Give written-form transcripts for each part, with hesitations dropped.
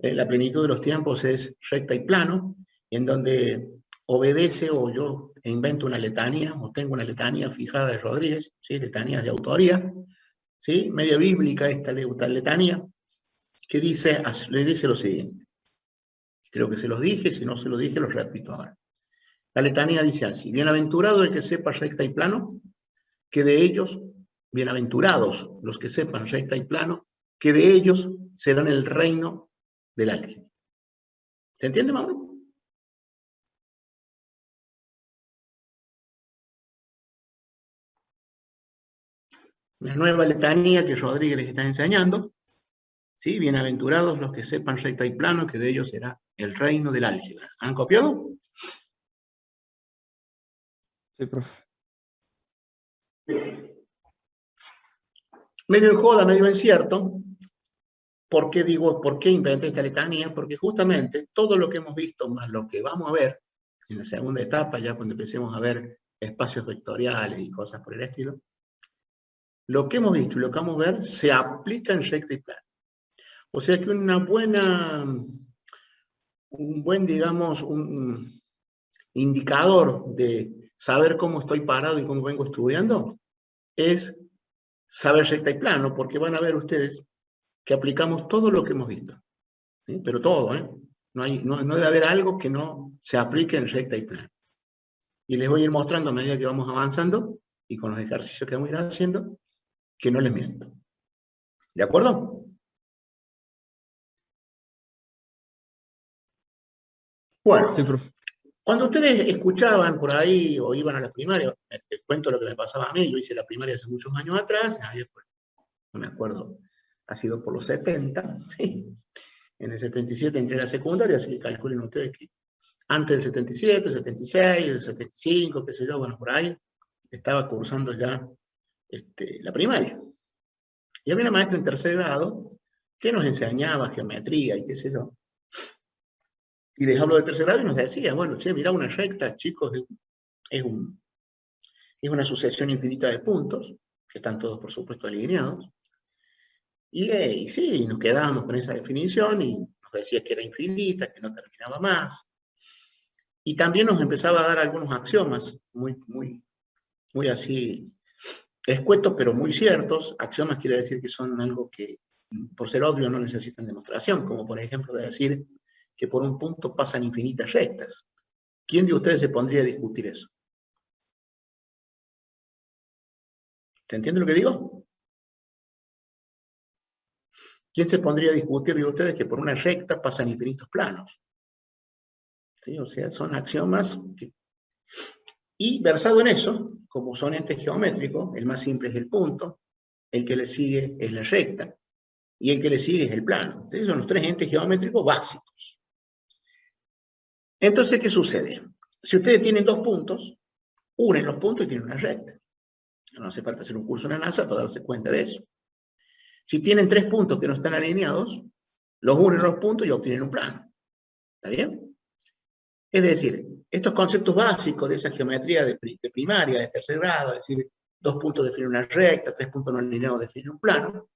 La plenitud de los tiempos es recta y plano, en donde obedece o yo invento una letanía, o tengo una letanía fijada de Rodríguez, ¿sí? Letanías de autoría, ¿sí? Media bíblica esta letanía, que dice, le dice lo siguiente. Creo que se los dije, si no se los dije, los repito ahora. La letanía dice así: bienaventurado el que sepa recta y plano, que de ellos, bienaventurados los que sepan recta y plano, que de ellos serán el reino del álgebra. ¿Se entiende, Mauro? Una nueva letanía que Rodríguez les está enseñando, ¿sí? Bienaventurados los que sepan recta y plano, que de ellos será el reino del álgebra. ¿Han copiado? Sí, profe. Medio en joda, medio en cierto. ¿Por qué inventé esta letanía? Porque justamente todo lo que hemos visto, más lo que vamos a ver en la segunda etapa, ya cuando empecemos a ver espacios vectoriales y cosas por el estilo, lo que hemos visto y lo que vamos a ver se aplica en recta y plano. O sea que digamos, un indicador de saber cómo estoy parado y cómo vengo estudiando es saber recta y plano, porque van a ver ustedes que aplicamos todo lo que hemos visto, ¿sí? Pero todo, ¿eh? No debe haber algo que no se aplique en recta y plano. Y les voy a ir mostrando a medida que vamos avanzando y con los ejercicios que vamos a ir haciendo, que no les miento. ¿De acuerdo? Bueno, Sí, profe. cuando ustedes escuchaban por ahí o iban a la primaria, les cuento lo que me pasaba a mí. Yo hice la primaria hace muchos años atrás, no me acuerdo, ha sido por los 70, ¿sí? En el 77 entré a la secundaria, así que calculen ustedes que antes del 77, 76, el 75, qué sé yo, bueno, por ahí, estaba cursando ya la primaria. Y había una maestra en tercer grado que nos enseñaba geometría y qué sé yo. Y les hablo de tercer grado y nos decía, bueno, che, mirá una recta, chicos, es una sucesión infinita de puntos, que están todos, por supuesto, alineados. Y sí, nos quedábamos con esa definición y nos decía que era infinita, que no terminaba más. Y también nos empezaba a dar algunos axiomas muy así escuetos, pero muy ciertos. Axiomas quiere decir que son algo que, por ser obvio, no necesitan demostración, como por ejemplo de decir que por un punto pasan infinitas rectas. ¿Quién de ustedes se pondría a discutir eso? ¿Se entiende lo que digo? ¿Quién se pondría a discutir de ustedes que por una recta pasan infinitos planos? ¿Sí? O sea, son axiomas que... Y versado en eso, como son entes geométricos, el más simple es el punto, el que le sigue es la recta, y el que le sigue es el plano. Entonces son los tres entes geométricos básicos. Entonces, ¿qué sucede? Si ustedes tienen dos puntos, unen los puntos y tienen una recta. No hace falta hacer un curso en la NASA para darse cuenta de eso. Si tienen tres puntos que no están alineados, los unen los puntos y obtienen un plano. ¿Está bien? Es decir, estos conceptos básicos de esa geometría de primaria, de tercer grado, es decir, dos puntos definen una recta, tres puntos no alineados definen un plano,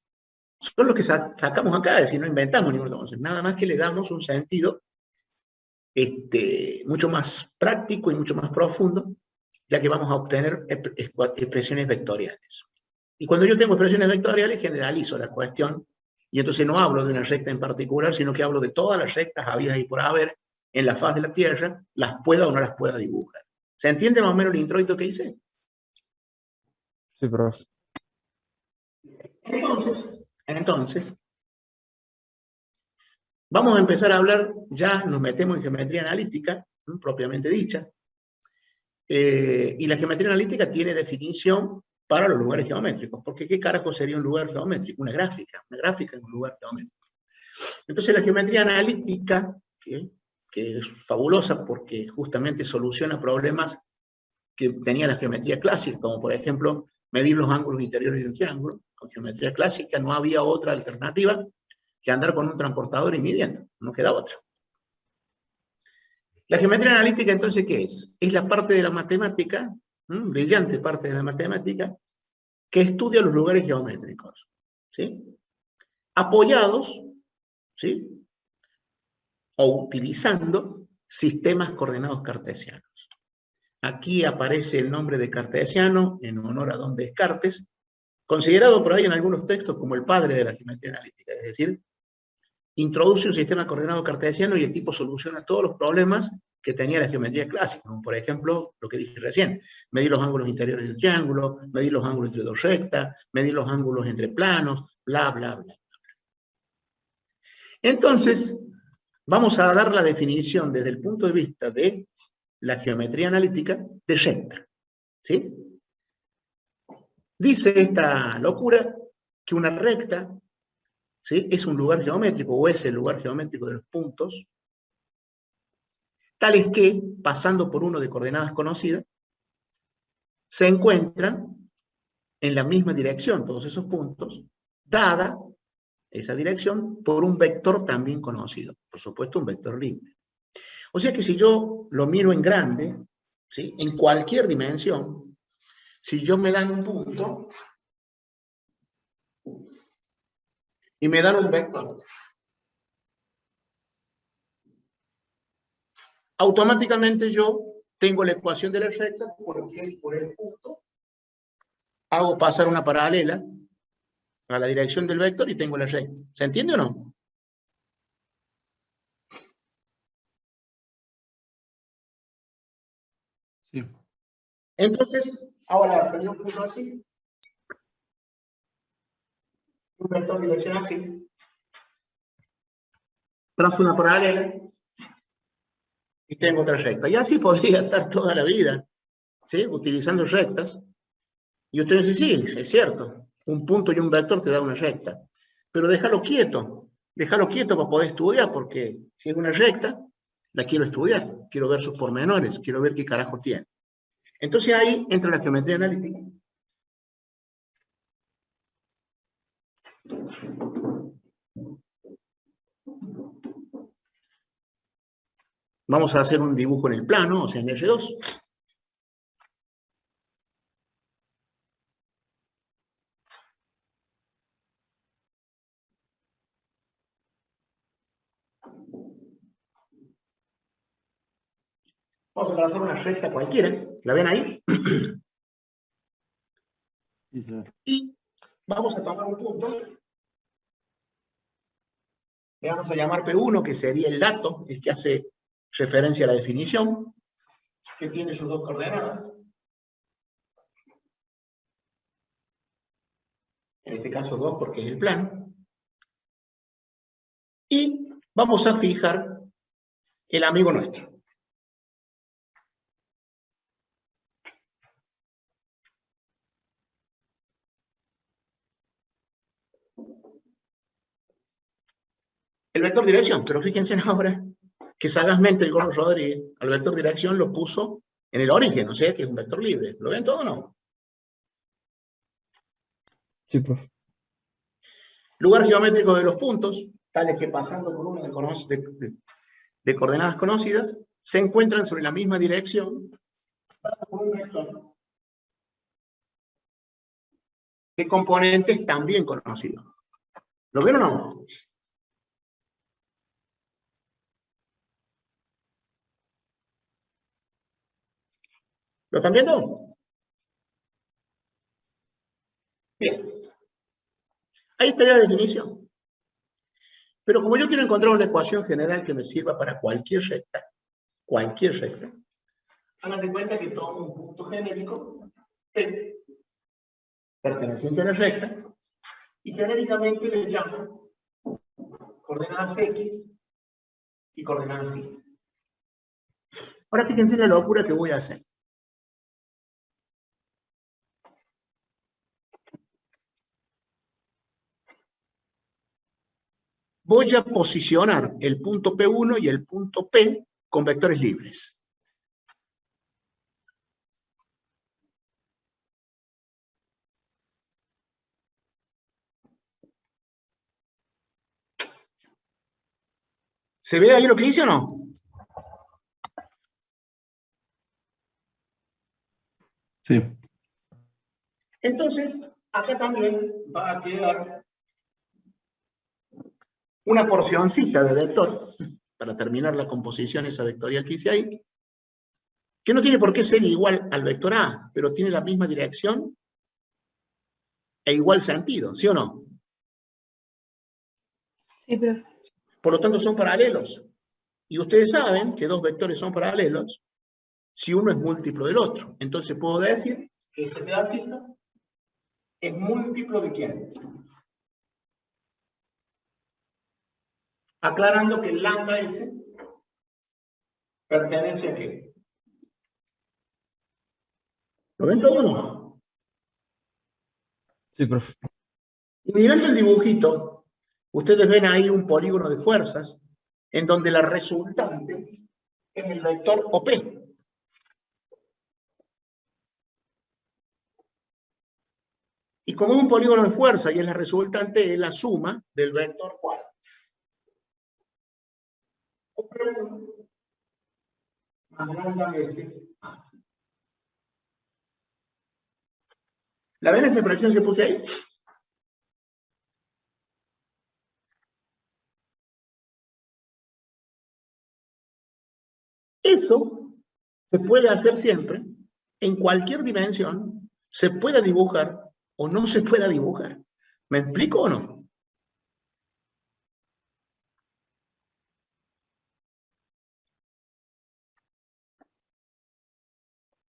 son los que sacamos acá, es decir, no inventamos ningún concepto, nada más que le damos un sentido mucho más práctico y mucho más profundo, ya que vamos a obtener expresiones vectoriales. Y cuando yo tengo expresiones vectoriales, generalizo la cuestión, y entonces no hablo de una recta en particular, sino que hablo de todas las rectas habidas y por haber en la faz de la Tierra, las pueda o no las pueda dibujar. ¿Se entiende más o menos el introito que hice? Sí, profe. Entonces, vamos a empezar a hablar, ya nos metemos en geometría analítica, propiamente dicha, y la geometría analítica tiene definición para los lugares geométricos, porque ¿qué carajo sería un lugar geométrico? Una gráfica es un lugar geométrico. Entonces la geometría analítica, que es fabulosa porque justamente soluciona problemas que tenía la geometría clásica, como por ejemplo medir los ángulos interiores de un triángulo. Con geometría clásica no había otra alternativa que andar con un transportador y midiendo, no queda otra. La geometría analítica, entonces, ¿qué es? Es la parte de la matemática, brillante parte de la matemática, que estudia los lugares geométricos, ¿sí? Apoyados, ¿sí? o utilizando sistemas coordenados cartesianos. Aquí aparece el nombre de Cartesiano en honor a Don Descartes, considerado por ahí en algunos textos como el padre de la geometría analítica, es decir, introduce un sistema coordenado cartesiano y el tipo soluciona todos los problemas que tenía la geometría clásica, como por ejemplo lo que dije recién, medir los ángulos interiores del triángulo, medir los ángulos entre dos rectas, medir los ángulos entre planos, bla, bla, bla. Entonces, vamos a dar la definición desde el punto de vista de la geometría analítica de recta, ¿sí? Dice esta locura que una recta, ¿sí?, es un lugar geométrico, o es el lugar geométrico de los puntos, tales que, pasando por uno de coordenadas conocidas, se encuentran en la misma dirección, todos esos puntos, dada esa dirección por un vector también conocido, por supuesto un vector libre. O sea que si yo lo miro en grande, ¿sí?, en cualquier dimensión, si yo me dan un punto y me dan un vector, automáticamente yo tengo la ecuación de la recta porque por el punto hago pasar una paralela a la dirección del vector y tengo la recta. ¿Se entiende o no? Sí. Entonces, ahora yo pongo así, un vector de dirección así, trazo una paralela y tengo otra recta. Y así podría estar toda la vida, ¿sí?, utilizando rectas. Y usted dice, sí, es cierto, un punto y un vector te da una recta, pero déjalo quieto para poder estudiar, porque si es una recta, la quiero estudiar, quiero ver sus pormenores, quiero ver qué carajo tiene. Entonces ahí entra la geometría analítica. Vamos a hacer un dibujo en el plano, o sea, en R2. Vamos a trazar una recta cualquiera, ¿la ven ahí? Y vamos a tomar un punto, le vamos a llamar P1, que sería el dato, el que hace referencia a la definición, que tiene sus dos coordenadas. En este caso 2 porque es el plano. Y vamos a fijar el amigo nuestro. El vector dirección, pero fíjense ahora que sagazmente el Gordo Rodríguez al vector dirección lo puso en el origen, o sea que es un vector libre. ¿Lo ven todo o no? Sí, profe. Lugar geométrico de los puntos, tales que pasando por una de coordenadas conocidas, se encuentran sobre la misma dirección por un vector de componentes también conocidos. ¿Lo ven o no? ¿Lo están viendo? Bien. Ahí estaría la definición. Pero como yo quiero encontrar una ecuación general que me sirva para cualquier recta, hagan de cuenta que tomo un punto genérico P, perteneciente a la recta, y genéricamente le llamo coordenadas X y coordenadas Y. Ahora fíjense la locura que voy a hacer. Voy a posicionar el punto P1 y el punto P con vectores libres. ¿Se ve ahí lo que hice o no? Sí. Entonces, acá también va a quedar una porcioncita de vector para terminar la composición esa vectorial que hice ahí, que no tiene por qué ser igual al vector A, pero tiene la misma dirección e igual sentido, ¿sí o no? Sí, profe. Por lo tanto son paralelos. Y ustedes saben que dos vectores son paralelos si uno es múltiplo del otro. Entonces puedo decir que este pedacito es múltiplo de ¿quién? Aclarando que el lambda S pertenece a ¿qué? ¿Lo ven todo o no? Sí, profe. Y mirando el dibujito, ustedes ven ahí un polígono de fuerzas en donde la resultante es el vector OP. Y como es un polígono de fuerza y es la resultante, es la suma del vector ¿cuál? OP1 más lambda S. ¿La ven esa expresión que puse ahí? Eso se puede hacer siempre, en cualquier dimensión, se pueda dibujar o no se pueda dibujar. ¿Me explico o no?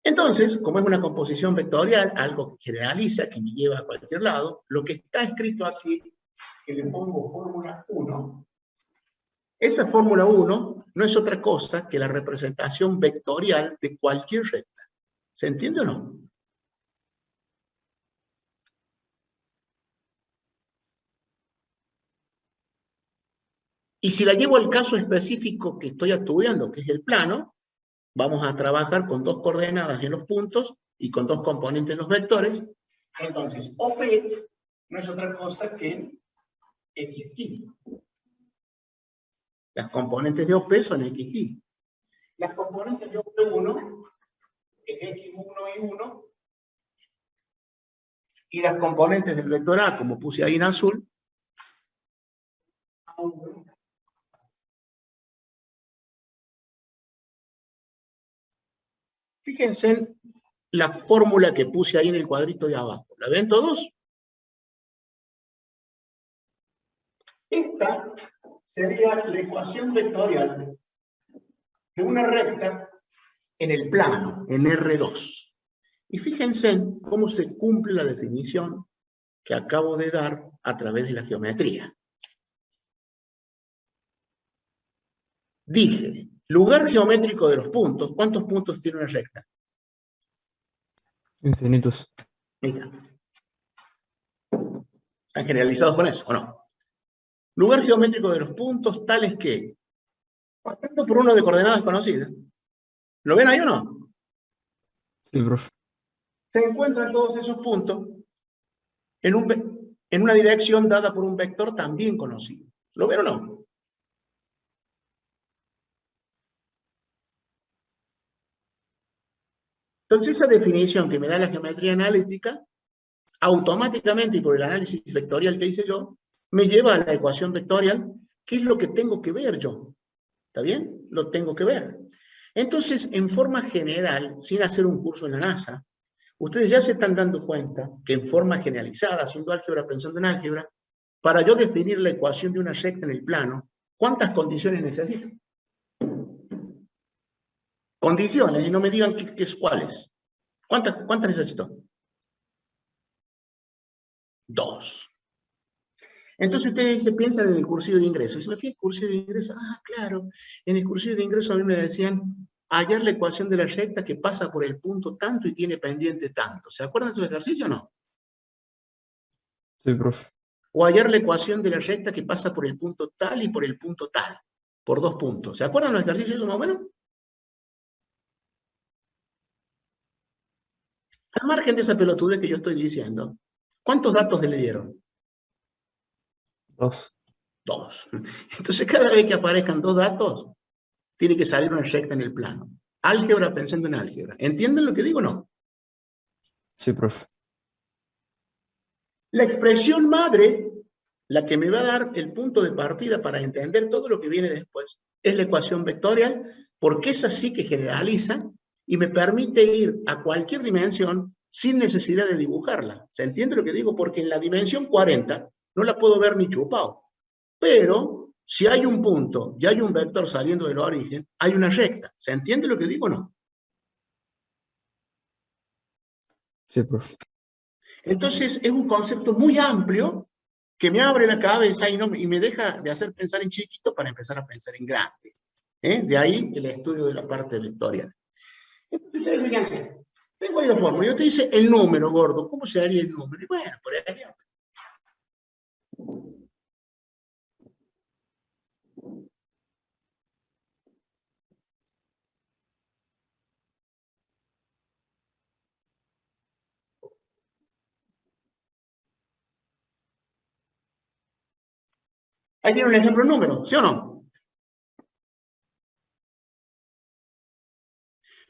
Entonces, como es una composición vectorial, algo que generaliza, que me lleva a cualquier lado, lo que está escrito aquí, que le pongo fórmula 1, esa fórmula 1 no es otra cosa que la representación vectorial de cualquier recta. ¿Se entiende o no? Y si la llevo al caso específico que estoy estudiando, que es el plano, vamos a trabajar con dos coordenadas en los puntos y con dos componentes en los vectores. Entonces, OP no es otra cosa que XY. Las componentes de OP son XY. Las componentes de OP1 es X1 y 1. Y las componentes del vector A, como puse ahí en azul, fíjense en la fórmula que puse ahí en el cuadrito de abajo. ¿La ven todos? Esta sería la ecuación vectorial de una recta en el plano, en R2. Y fíjense en cómo se cumple la definición que acabo de dar a través de la geometría. Dije, lugar geométrico de los puntos. ¿Cuántos puntos tiene una recta? Infinitos. Mira. ¿Están generalizados con eso o no? Lugar geométrico de los puntos tales que, pasando por uno de coordenadas conocidas, ¿lo ven ahí o no? Sí, profe. Se encuentran todos esos puntos en una dirección dada por un vector también conocido. ¿Lo ven o no? Entonces esa definición que me da la geometría analítica, automáticamente y por el análisis vectorial que hice yo, me lleva a la ecuación vectorial, que es lo que tengo que ver yo. ¿Está bien? Lo tengo que ver. Entonces, en forma general, sin hacer un curso en la NASA, ustedes ya se están dando cuenta que en forma generalizada, haciendo álgebra, pensando en álgebra, para yo definir la ecuación de una recta en el plano, ¿cuántas condiciones necesito? Condiciones, y no me digan qué es cuáles. ¿Cuántas necesito? 2. Entonces ustedes se piensan en el cursillo de ingreso. Y se me fui al cursillo de ingreso. Ah, claro. En el cursillo de ingreso a mí me decían hallar la ecuación de la recta que pasa por el punto tanto y tiene pendiente tanto. ¿Se acuerdan de su ejercicio o no? Sí, profe. O hallar la ecuación de la recta que pasa por el punto tal y por el punto tal. Por 2 puntos. ¿Se acuerdan los ejercicios más o menos? Al margen de esa pelotudez que yo estoy diciendo, ¿cuántos datos le dieron? 2. 2. Entonces cada vez que aparezcan 2 datos, tiene que salir una recta en el plano. Álgebra pensando en álgebra. ¿Entienden lo que digo o no? Sí, profe. La expresión madre, la que me va a dar el punto de partida para entender todo lo que viene después, es la ecuación vectorial, porque esa sí que generaliza y me permite ir a cualquier dimensión sin necesidad de dibujarla. ¿Se entiende lo que digo? Porque en la dimensión 40 no la puedo ver ni chupado. Pero si hay un punto y hay un vector saliendo del origen, hay una recta. ¿Se entiende lo que digo o no? Sí, profe. Entonces es un concepto muy amplio que me abre la cabeza y me deja de hacer pensar en chiquito para empezar a pensar en grande. De ahí el estudio de la parte vectorial. Entonces, fíjense, tengo ahí la fórmula. Yo te dice el número, gordo. ¿Cómo se haría el número? Y bueno, por ejemplo. Ahí tiene un ejemplo de número, ¿sí o no?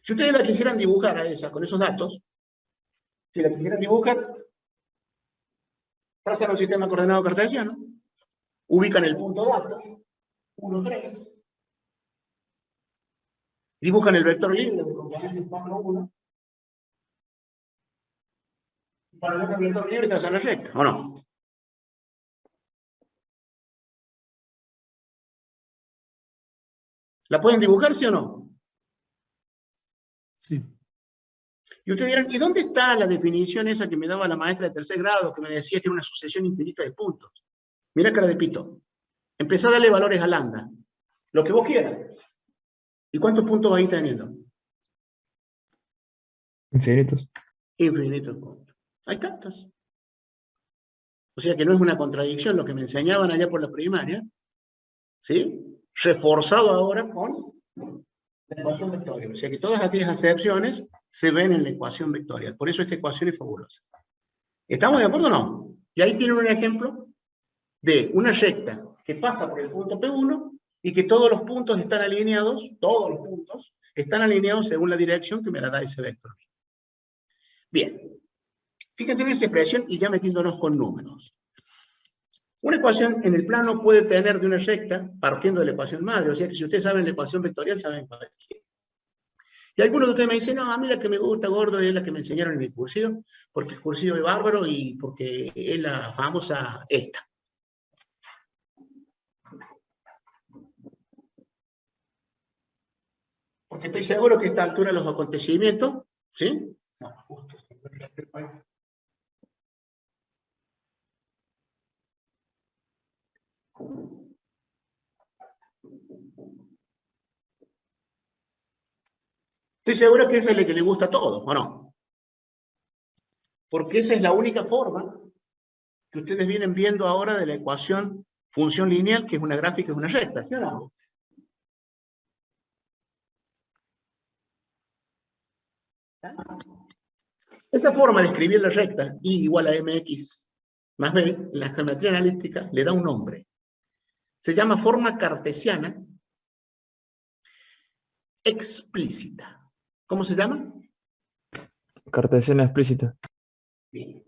Si ustedes la quisieran dibujar a esa, con esos datos, si la quisieran dibujar, trazan un sistema coordenado cartesiano, ubican el punto datos, 1, 3, dibujan el vector libre de componentes 4, 1, para ver el vector libre trazan la recta, ¿o no? ¿La pueden dibujar, sí o no? Sí. Y ustedes dirán, ¿y dónde está la definición esa que me daba la maestra de tercer grado, que me decía que era una sucesión infinita de puntos? Mira cara de pito. Empezá a darle valores a lambda. Lo que vos quieras. ¿Y cuántos puntos vais teniendo? Infinitos. Infinitos puntos. Hay tantos. O sea que no es una contradicción lo que me enseñaban allá por la primaria, ¿sí? Reforzado ahora con la ecuación vectorial. O sea que todas aquellas acepciones se ven en la ecuación vectorial. Por eso esta ecuación es fabulosa. ¿Estamos de acuerdo o no? Y ahí tienen un ejemplo de una recta que pasa por el punto P1 y que todos los puntos están alineados según la dirección que me la da ese vector. Bien. Fíjense en esa expresión y ya metiéndonos con números. Una ecuación en el plano puede tener de una recta partiendo de la ecuación madre, o sea que si ustedes saben la ecuación vectorial, saben cuál es. Y algunos de ustedes me dicen, no, a mí la que me gusta, gordo, es la que me enseñaron en el cursivo, porque el cursivo es bárbaro y porque es la famosa esta. Porque estoy seguro que a esta altura los acontecimientos, ¿sí? No, justo. Estoy seguro que esa es la que le gusta a todos, ¿o no? Porque esa es la única forma que ustedes vienen viendo ahora de la ecuación función lineal, que es una gráfica, es una recta, ¿sí o no? Esa forma de escribir la recta, y igual a mx más b, en la geometría analítica, le da un nombre. Se llama forma cartesiana explícita. ¿Cómo se llama? Cartesiana explícita. Bien.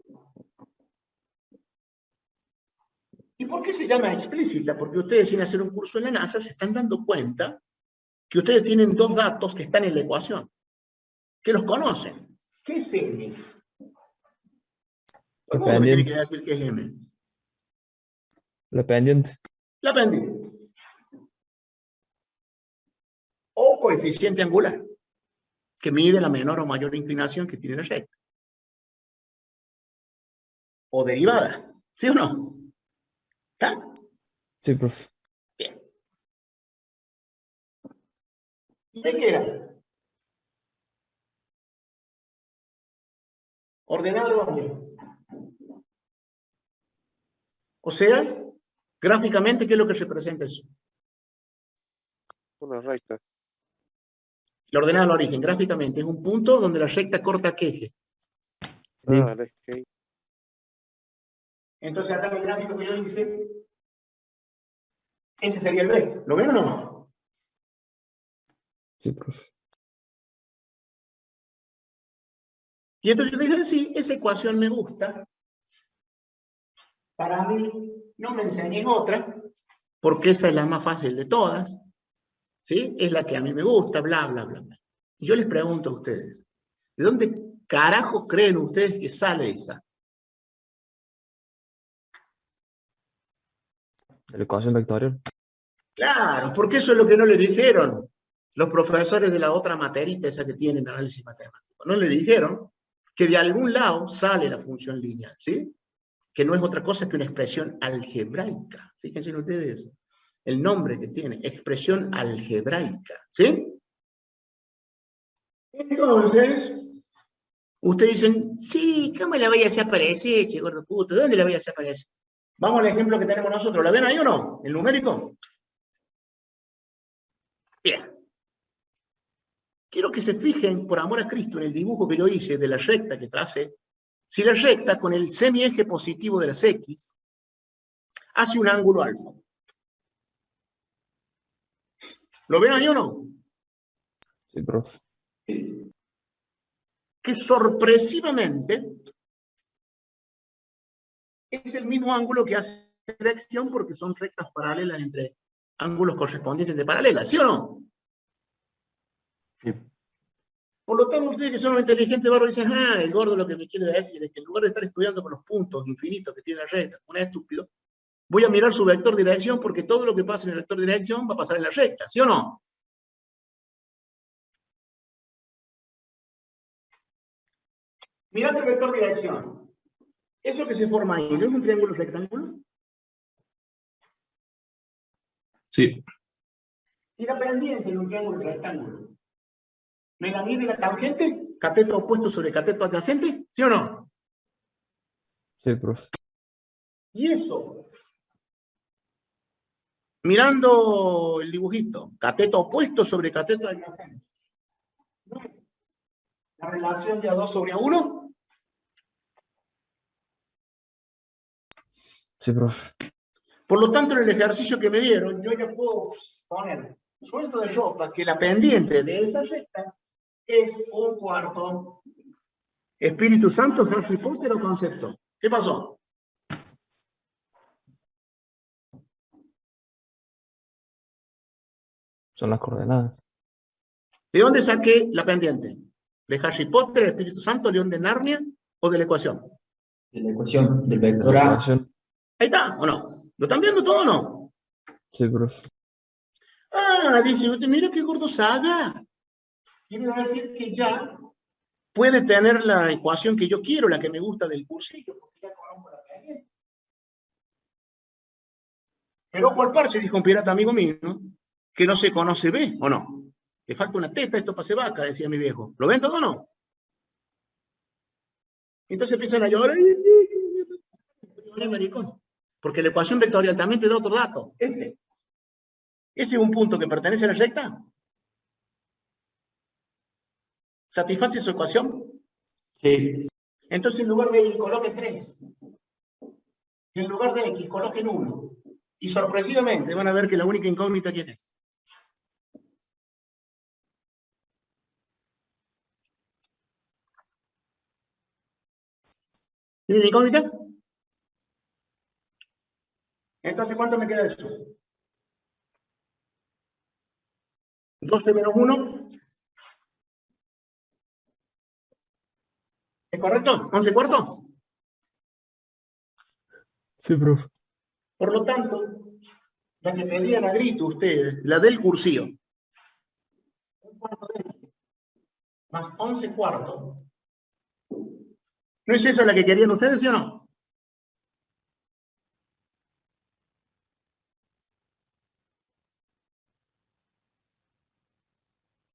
¿Y por qué se llama explícita? Porque ustedes, sin hacer un curso en la NASA, se están dando cuenta que ustedes tienen dos datos que están en la ecuación, que los conocen. ¿Qué es M? Todo el mundo me tiene que decir qué es M. La pendiente. La pendiente. O coeficiente angular, que mide la menor o mayor inclinación que tiene la recta. O derivada, ¿sí o no? ¿Está? Sí, profe. Bien. ¿Y de qué era? Ordenado orden. O sea, gráficamente, ¿qué es lo que representa eso? Una recta. La ordenada al origen, gráficamente, es un punto donde la recta corta ¿qué eje? Ah, el eje. Entonces, acá en el gráfico que yo hice, ese sería el B. ¿Lo ven o no? Sí, profe. Y entonces dicen, sí, esa ecuación me gusta. Para mí, no me enseñen otra, porque esa es la más fácil de todas. ¿sí? Es la que a mí me gusta, bla, bla, bla, bla. Y yo les pregunto a ustedes, ¿de dónde carajo creen ustedes que sale esa? De la ecuación vectorial. Claro, porque eso es lo que no le dijeron los profesores de la otra materita, esa que tienen análisis matemático. No le dijeron que de algún lado sale la función lineal, ¿sí? Que no es otra cosa que una expresión algebraica. Fíjense ustedes el nombre que tiene, expresión algebraica, ¿sí? Entonces, ustedes dicen, sí, ¿cómo la voy a hacer aparecer, che, gordo puto? ¿De dónde la voy a hacer aparecer? Vamos al ejemplo que tenemos nosotros. ¿La ven ahí o no? ¿El numérico? Bien. Quiero que se fijen, por amor a Cristo, en el dibujo que yo hice de la recta que tracé. Si la recta con el semieje positivo de las X hace un ángulo alfa. ¿Lo ven ahí o no? Sí, profe. Que sorpresivamente es el mismo ángulo que hace dirección porque son rectas paralelas entre ángulos correspondientes de paralelas, ¿sí o no? Sí. Por lo tanto, ustedes que son inteligentes, bárbaros, dicen, el gordo lo que me quiere decir es que en lugar de estar estudiando con los puntos infinitos que tiene la recta, como un estúpido, voy a mirar su vector de dirección porque todo lo que pasa en el vector de dirección va a pasar en la recta, ¿sí o no? Mirad el vector de dirección. Eso que se forma ahí, ¿no es un triángulo rectángulo? Sí. Y la pendiente de un triángulo rectángulo. ¿Me la mide la tangente? ¿Cateto opuesto sobre cateto adyacente? ¿Sí o no? Sí, profe. Y eso, mirando el dibujito, cateto opuesto sobre cateto adyacente. ¿No es la relación de A2 sobre A1? Sí, profe. Por lo tanto, en el ejercicio que me dieron, yo ya puedo poner suelto de ropa que la pendiente de esa recta es un cuarto. Espíritu Santo, Harry Potter o concepto. ¿Qué pasó? Son las coordenadas. ¿De dónde saqué la pendiente? ¿De Harry Potter, el Espíritu Santo, León de Narnia o de la ecuación? De la ecuación del De vector la A. ecuación. Ahí está, ¿o no? ¿Lo están viendo todo o no? Sí, profe. Ah, dice usted, mira qué gordo saga. Quiere decir que ya puede tener la ecuación que yo quiero, la que me gusta del cursillo, porque ya conozco la pendiente. Pero ojo al parche, dijo un pirata amigo mío, ¿no? Que no se conoce B, ¿o no? Le falta una teta, esto pase vaca, decía mi viejo. ¿Lo ven todo o no? Entonces empiezan a llorar. Maricón. Porque la ecuación vectorial también te da otro dato. Ese es un punto que pertenece a la recta. ¿Satisface su ecuación? Sí. Entonces en lugar de Y coloquen 3. Y en lugar de X coloquen 1. Y sorpresivamente van a ver que la única incógnita, ¿quién es? ¿Tiene incógnita? Entonces, ¿cuánto me queda de eso? 12 menos 1. ¿Es correcto? ¿11 cuartos? Sí, profe. Por lo tanto, la que pedían a grito ustedes, la del cursillo. Un cuarto de X más 11 cuartos. ¿No es eso la que querían ustedes, sí o no?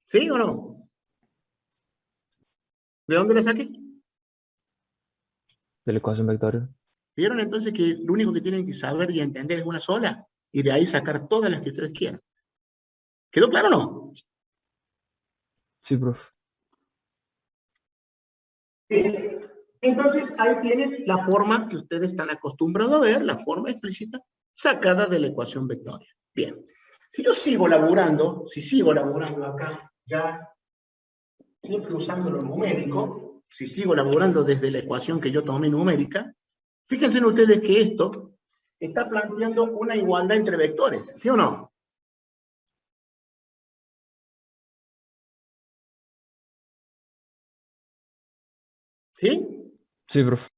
¿Sí o no? ¿De dónde la saqué? De la ecuación vectorial. ¿Vieron entonces que lo único que tienen que saber y entender es una sola? Y de ahí sacar todas las que ustedes quieran. ¿Quedó claro o no? Sí, profe. Bien. Entonces ahí tienen la forma que ustedes están acostumbrados a ver, la forma explícita sacada de la ecuación vectorial. Bien. Si yo sigo laburando, si sigo laburando acá, ya siempre usando lo numérico, si sigo laburando desde la ecuación que yo tomé numérica, fíjense en ustedes que esto está planteando una igualdad entre vectores, ¿sí o no? ¿Sí? Sí, profe.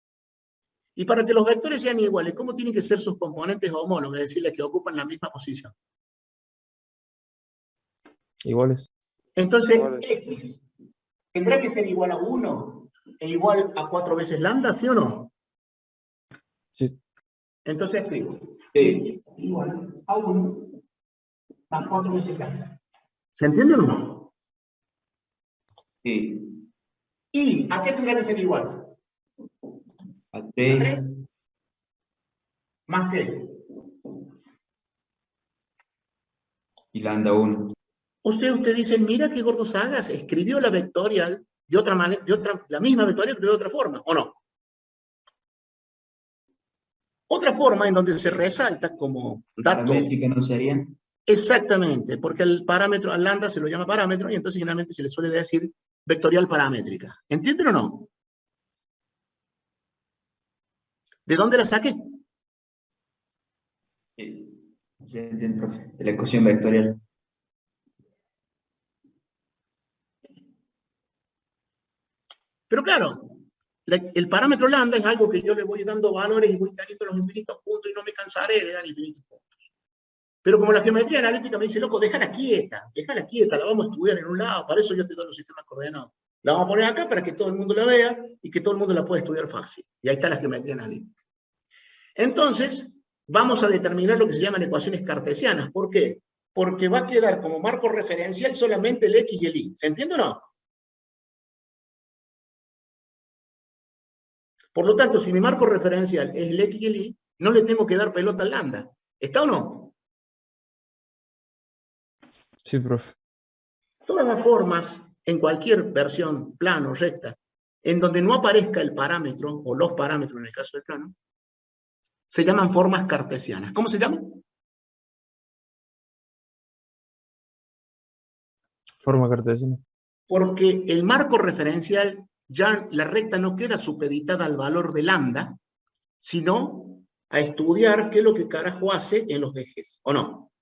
Y para que los vectores sean iguales, ¿cómo tienen que ser sus componentes homólogos? Es decir, que ocupan la misma posición. Iguales. Entonces, Iguales. X tendrá que ser igual a 1 e igual a 4 veces lambda, ¿sí o no? Sí. Entonces escribo Sí. X igual a 1 más 4 veces lambda. ¿Se entiende o no? Sí. ¿Y a qué tendrá que ser igual? A ¿A 3. 3? ¿Más qué? Y lambda 1. Usted dice, mira qué gordo Sagas, escribió la vectorial de otra manera, la misma vectorial, pero de otra forma, ¿o no? Otra forma en donde se resalta como dato. Paramétrica no sería. Exactamente, porque el parámetro, al lambda se lo llama parámetro, y entonces generalmente se le suele decir vectorial paramétrica. ¿Entienden o no? ¿De dónde la saqué? Ya entiendo, profe. De la ecuación vectorial. Pero claro, el parámetro lambda es algo que yo le voy dando valores y voy teniendo los infinitos puntos y no me cansaré de dar infinitos puntos. Pero como la geometría analítica me dice, loco, déjala quieta, la vamos a estudiar en un lado, para eso yo te doy los sistemas coordenados. La vamos a poner acá para que todo el mundo la vea y que todo el mundo la pueda estudiar fácil. Y ahí está la geometría analítica. Entonces, vamos a determinar lo que se llaman ecuaciones cartesianas. ¿Por qué? Porque va a quedar como marco referencial solamente el X y el Y. ¿Se entiende o no? Por lo tanto, si mi marco referencial es el X y el Y, no le tengo que dar pelota al lambda. ¿Está o no? Sí, profe. Todas las formas, en cualquier versión, plano, recta, en donde no aparezca el parámetro, o los parámetros en el caso del plano, se llaman formas cartesianas. ¿Cómo se llaman? Forma cartesiana. Porque el marco referencial, ya la recta no queda supeditada al valor de lambda, sino a estudiar qué es lo que carajo hace en los ejes, ¿o no?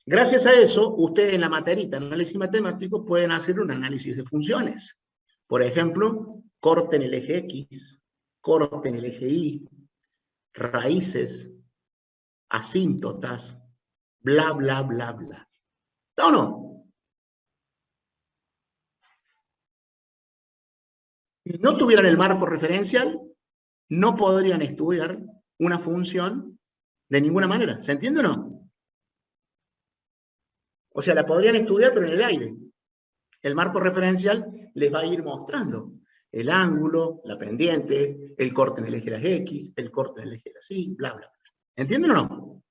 Gracias a eso, ustedes en la materita, análisis matemático, pueden hacer un análisis de funciones. Por ejemplo, corten el eje X, corten el eje Y, raíces, asíntotas, bla, bla, bla, bla. ¿Está o no? Si no tuvieran el marco referencial, no podrían estudiar una función de ninguna manera. ¿Se entiende o no? O sea, la podrían estudiar, pero en el aire. El marco referencial les va a ir mostrando el ángulo, la pendiente, el corte en el eje de las X, el corte en el eje de las Y, bla, bla. ¿Entienden o no?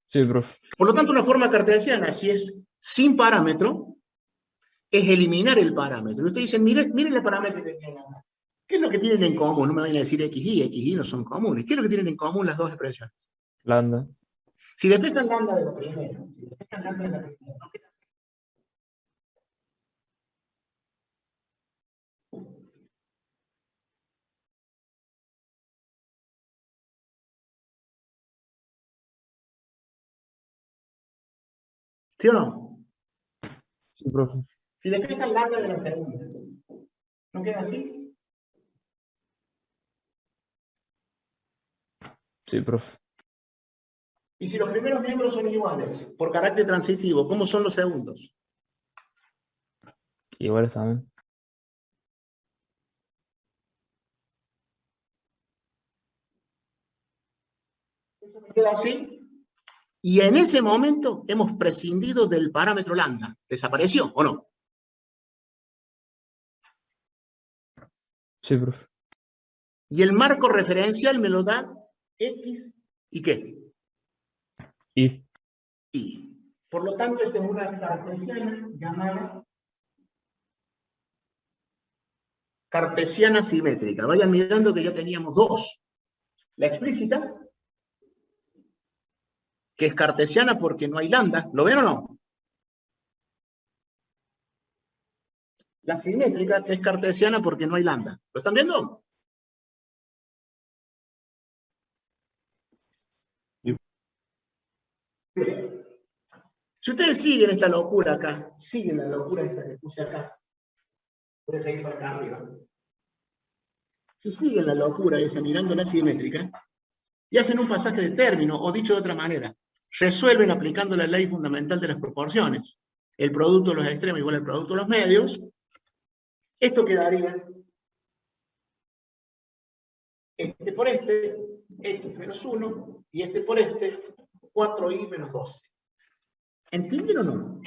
Sí, profe. Por lo tanto, una forma cartesiana, si es sin parámetro, es eliminar el parámetro. Y ustedes dicen, miren la parámetro que tienen acá. ¿Qué es lo que tienen en común? No me vayan a decir X y no son comunes. ¿Qué es lo que tienen en común las dos expresiones? Lambda. Si despejan lambda de la primera, si despejan lambda de la primera, ¿no queda? ¿Sí o no? Sí, profe. Si despejan lambda de la segunda, ¿no queda así? Sí, profe. Y si los primeros miembros son iguales, por carácter transitivo, ¿cómo son los segundos? Iguales también. Queda así. Y en ese momento hemos prescindido del parámetro lambda. ¿Desapareció o no? Sí, profe. Y el marco referencial me lo da X y ¿qué? Y. Y. Por lo tanto, esta es una cartesiana llamada cartesiana simétrica. Vayan mirando que ya teníamos dos. La explícita, que es cartesiana porque no hay lambda. ¿Lo ven o no? La simétrica, que es cartesiana porque no hay lambda. ¿Lo están viendo? Si ustedes siguen esta locura acá, siguen la locura esta que puse acá, Puedes seguir para acá arriba. Si siguen la locura esa mirando la simétrica, y hacen un pasaje de término, o dicho de otra manera, resuelven aplicando la ley fundamental de las proporciones. El producto de los extremos igual al producto de los medios. Esto quedaría este por este, x menos 1, y este por este, 4y menos 12. ¿Entienden o no?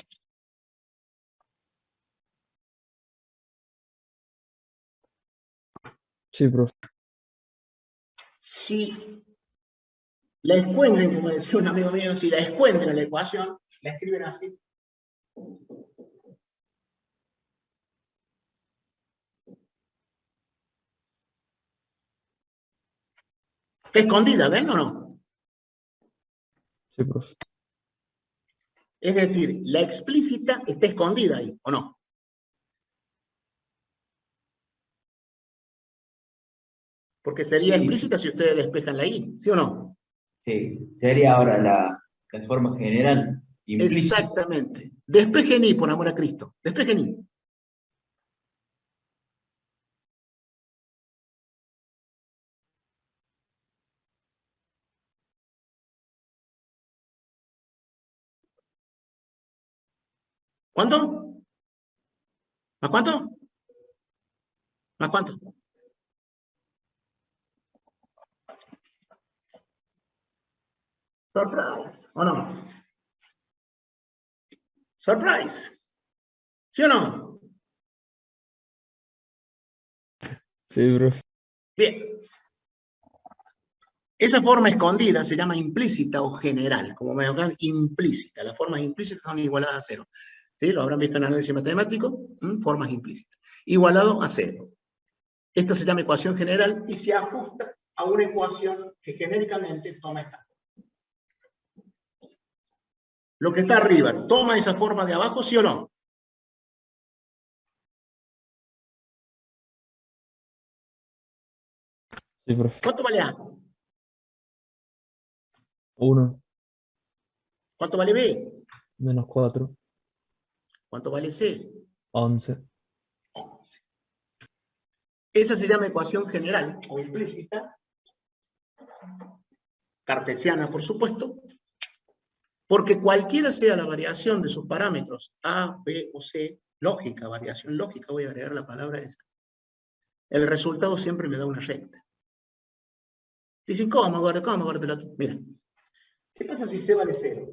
Sí, profe. Si la encuentren, como decía un amigo mío, si la encuentran en la ecuación, la escriben así. Está escondida, ¿ven o no? Sí, profe. Es decir, la explícita está escondida ahí, ¿o no? Porque sería Sí, explícita si ustedes despejan la I, ¿sí o no? sí. Sería ahora la forma general, implícita. Exactamente. Despejen I, por amor a Cristo. Despejen I. ¿Cuánto? ¿Más cuánto? ¿Más cuánto? Surprise, ¿o no? Surprise. ¿Sí o no? Sí, profe. Bien. Esa forma escondida se llama implícita o general, como me llaman implícita. Las formas implícitas son igualadas a cero. ¿Sí? Lo habrán visto en análisis matemático, formas implícitas. Igualado a cero. Esta se llama ecuación general y se ajusta a una ecuación que genéricamente toma esta forma. Lo que está arriba, ¿toma esa forma de abajo, sí o no? Sí, profe. ¿Cuánto vale A? 1 ¿Cuánto vale B? menos 4, ¿Cuánto vale C? 11. 11. Esa se llama ecuación general o implícita, cartesiana por supuesto, porque cualquiera sea la variación de sus parámetros, A, B o C, lógica, variación lógica, voy a agregar la palabra esa, el resultado siempre me da una recta. Dicen, ¿cómo, gordo? ¿Cómo, gordo? Mira, ¿qué pasa si C vale 0?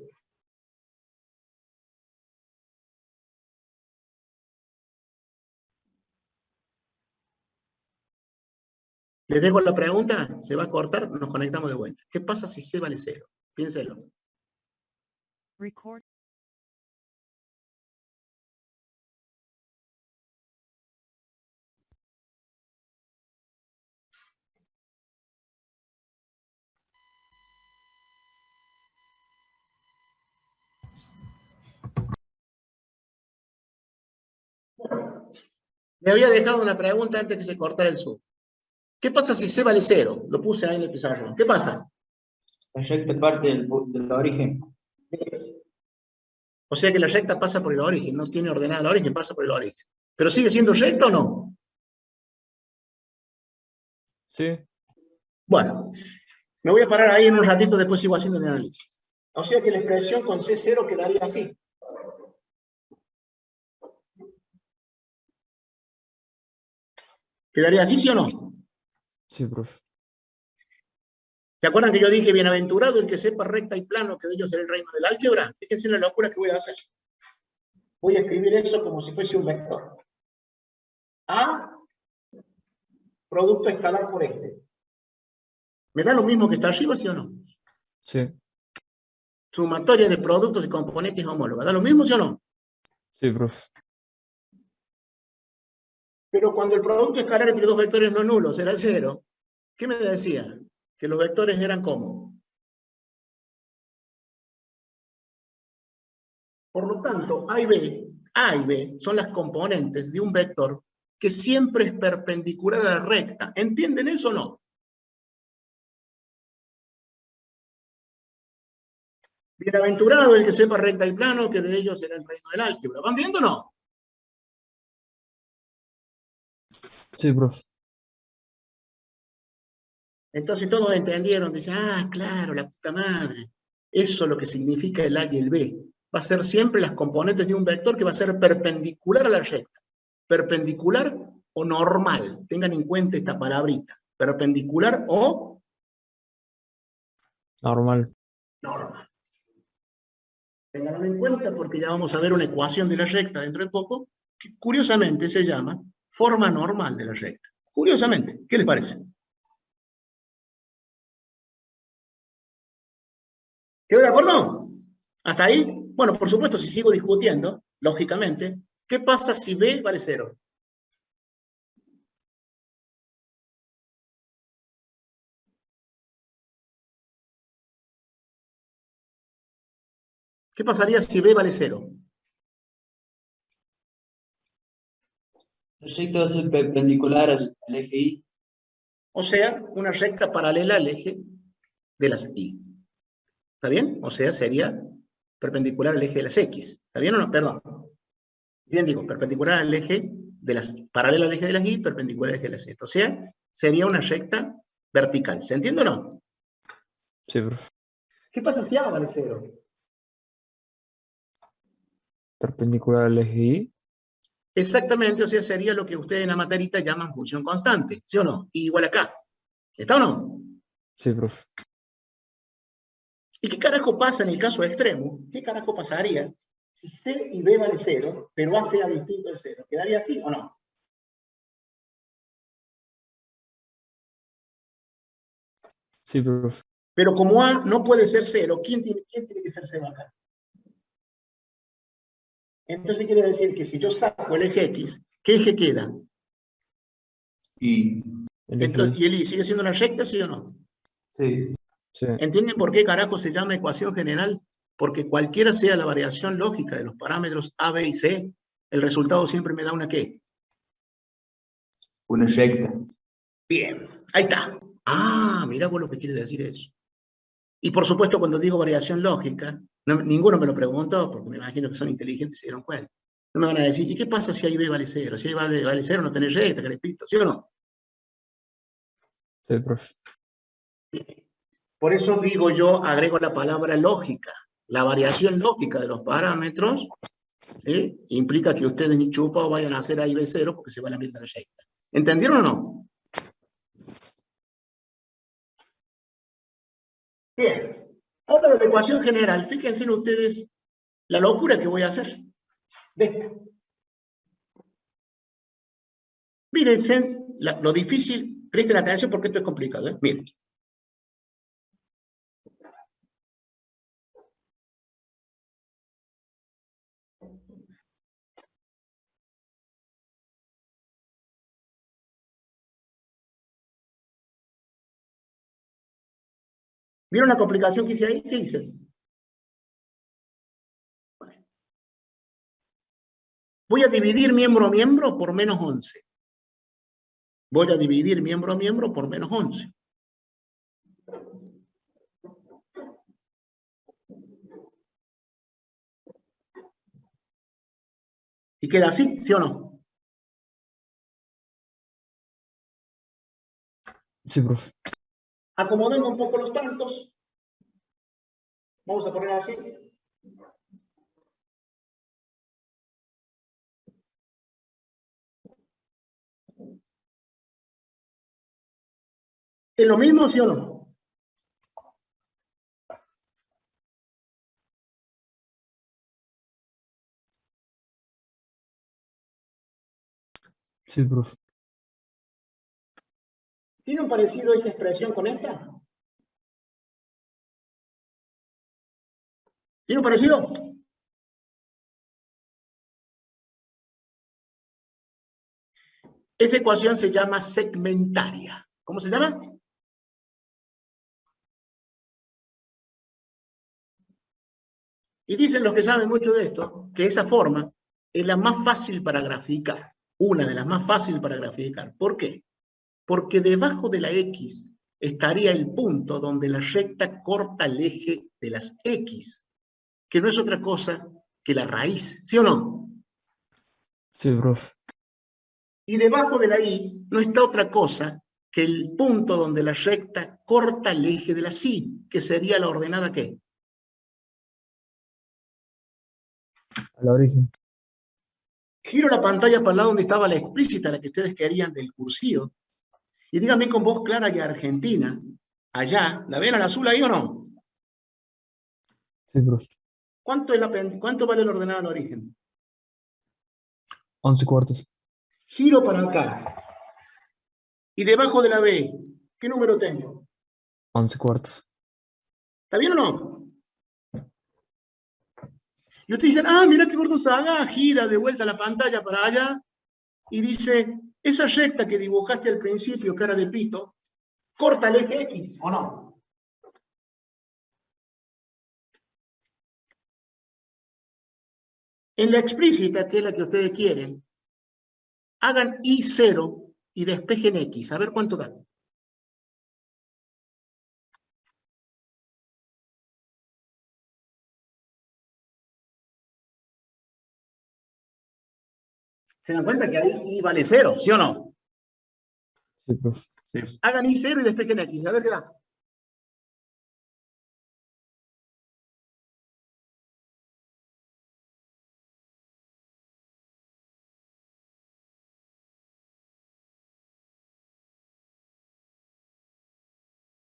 Les dejo la pregunta, se va a cortar, nos conectamos de vuelta. ¿Qué pasa si C vale 0? Piénselo. Record. Me había dejado una pregunta antes que se cortara el Zoom. ¿Qué pasa si C vale 0? Lo puse ahí en el pizarrón. ¿Qué pasa? La recta parte del origen. O sea que la recta pasa por el origen, no tiene ordenada el origen, pasa por el origen. ¿Pero sigue siendo recta o no? Sí. Bueno, me voy a parar ahí en un ratito, después sigo haciendo el análisis. O sea que la expresión con C0 quedaría así. ¿Quedaría así, sí o no? Sí, profe. ¿Se acuerdan que yo dije, bienaventurado el que sepa recta y plano, que de ellos será el reino del álgebra? Fíjense en la locura que voy a hacer. Voy a escribir eso como si fuese un vector. A, producto escalar por este. ¿Me da lo mismo que está arriba, sí o no? Sí. Sumatoria de productos y componentes homólogos. ¿Da lo mismo, sí o no? Sí, profe. Pero cuando el producto escalar entre dos vectores no nulos era 0, ¿qué me decía? Que los vectores eran ¿cómo? Por lo tanto, A y B son las componentes de un vector que siempre es perpendicular a la recta. ¿Entienden eso o no? Bienaventurado el que sepa recta y plano, que de ellos será el reino del álgebra. ¿Van viendo o no? Sí, profe. Entonces todos entendieron, dicen, ah, claro, la puta madre. Eso es lo que significa el A y el B. Va a ser siempre las componentes de un vector que va a ser perpendicular a la recta. Perpendicular o normal. Tengan en cuenta esta palabrita. Perpendicular o Normal. normal. Tenganlo en cuenta porque ya vamos a ver una ecuación de la recta dentro de poco, que curiosamente se llama forma normal de la recta. Curiosamente, ¿qué les parece? ¿Quedó de acuerdo? ¿Hasta ahí? Bueno, por supuesto, si sigo discutiendo, lógicamente, ¿qué pasa si B vale 0? ¿Qué pasaría si B vale 0? El proyecto va a ser perpendicular al eje Y. O sea, una recta paralela al eje de las Y. ¿Está bien? O sea, sería perpendicular al eje de las X. ¿Está bien o no? Perdón. Bien digo, perpendicular al eje de las, paralela al eje de las Y, perpendicular al eje de las Z. O sea, sería una recta vertical. ¿Se entiende o no? Sí, profe. ¿Qué pasa si A vale 0? Perpendicular al eje Y. Exactamente, o sea, sería lo que ustedes en la materita llaman función constante, ¿sí o no? Y igual acá. ¿Está o no? Sí, profe. ¿Y qué carajo pasa en el caso extremo? ¿Qué carajo pasaría si C y B vale 0, pero A sea distinto de 0? ¿Quedaría así o no? Sí, profe. Pero como A no puede ser 0, ¿quién tiene que ser 0 acá? Entonces quiere decir que si yo saco el eje X, ¿qué eje queda? Y El eje Entonces, Y. ¿y el Y sigue siendo una recta, sí o no? sí, Sí. ¿Entienden por qué carajo se llama ecuación general? Porque cualquiera sea la variación lógica de los parámetros A, B y C, el resultado siempre me da una ¿qué? una recta. Bien, ahí está. Ah, mira vos lo que quiere decir eso. Y por supuesto, cuando digo variación lógica, ninguno me lo preguntó, porque me imagino que son inteligentes y se dieron cuenta. No me van a decir, ¿y qué pasa si ahí B vale 0? Si ahí vale 0, no tenés recta, carepito, ¿sí o no? Sí, profe. Por eso digo yo, agrego la palabra lógica. La variación lógica de los parámetros implica que ustedes ni chupa o vayan a hacer A y B 0 porque se va a la mierda la recta. ¿Entendieron o no? Bien. Ahora de la ecuación general, fíjense ustedes la locura que voy a hacer. De esta. Mírense lo difícil, presten atención porque esto es complicado. Miren. ¿Vieron la complicación que hice ahí? ¿Qué hice? Voy a dividir miembro a miembro por menos 11. Voy a dividir miembro a miembro por menos 11. ¿Y queda así, sí o no? Sí, profe. Acomodando un poco los tantos. Vamos a poner así. ¿Es lo mismo, sí o no? Sí, profe. ¿Tiene un parecido esa expresión con esta? ¿Tiene un parecido? Esa ecuación se llama segmentaria. ¿Cómo se llama? Y dicen los que saben mucho de esto, que esa forma es la más fácil para graficar. Una de las más fáciles para graficar. ¿Por qué? Porque debajo de la X estaría el punto donde la recta corta el eje de las X, que no es otra cosa que la raíz, ¿sí o no? Sí, profe. Y debajo de la Y no está otra cosa que el punto donde la recta corta el eje de la Sí, que sería la ordenada ¿qué? Al origen. Giro la pantalla para el lado donde estaba la explícita, la que ustedes querían del cursivo, y díganme con voz clara que Argentina, allá, ¿la ven al azul ahí o no? Sí, profe. ¿Cuánto vale la ordenada al origen? 11 cuartos. Giro para acá. Y debajo de la B, ¿qué número tengo? 11 cuartos. ¿Está bien o no? Y ustedes dicen, ah, mira qué gordo Saga, gira de vuelta la pantalla para allá y dice, esa recta que dibujaste al principio, cara de pito, corta el eje X, ¿o no? En la explícita, que es la que ustedes quieren, hagan I0 y despejen X, a ver cuánto da. ¿Se dan cuenta que ahí I vale 0, sí o no? Sí, profe. Sí. Hagan I0 y despejen X, a ver qué da.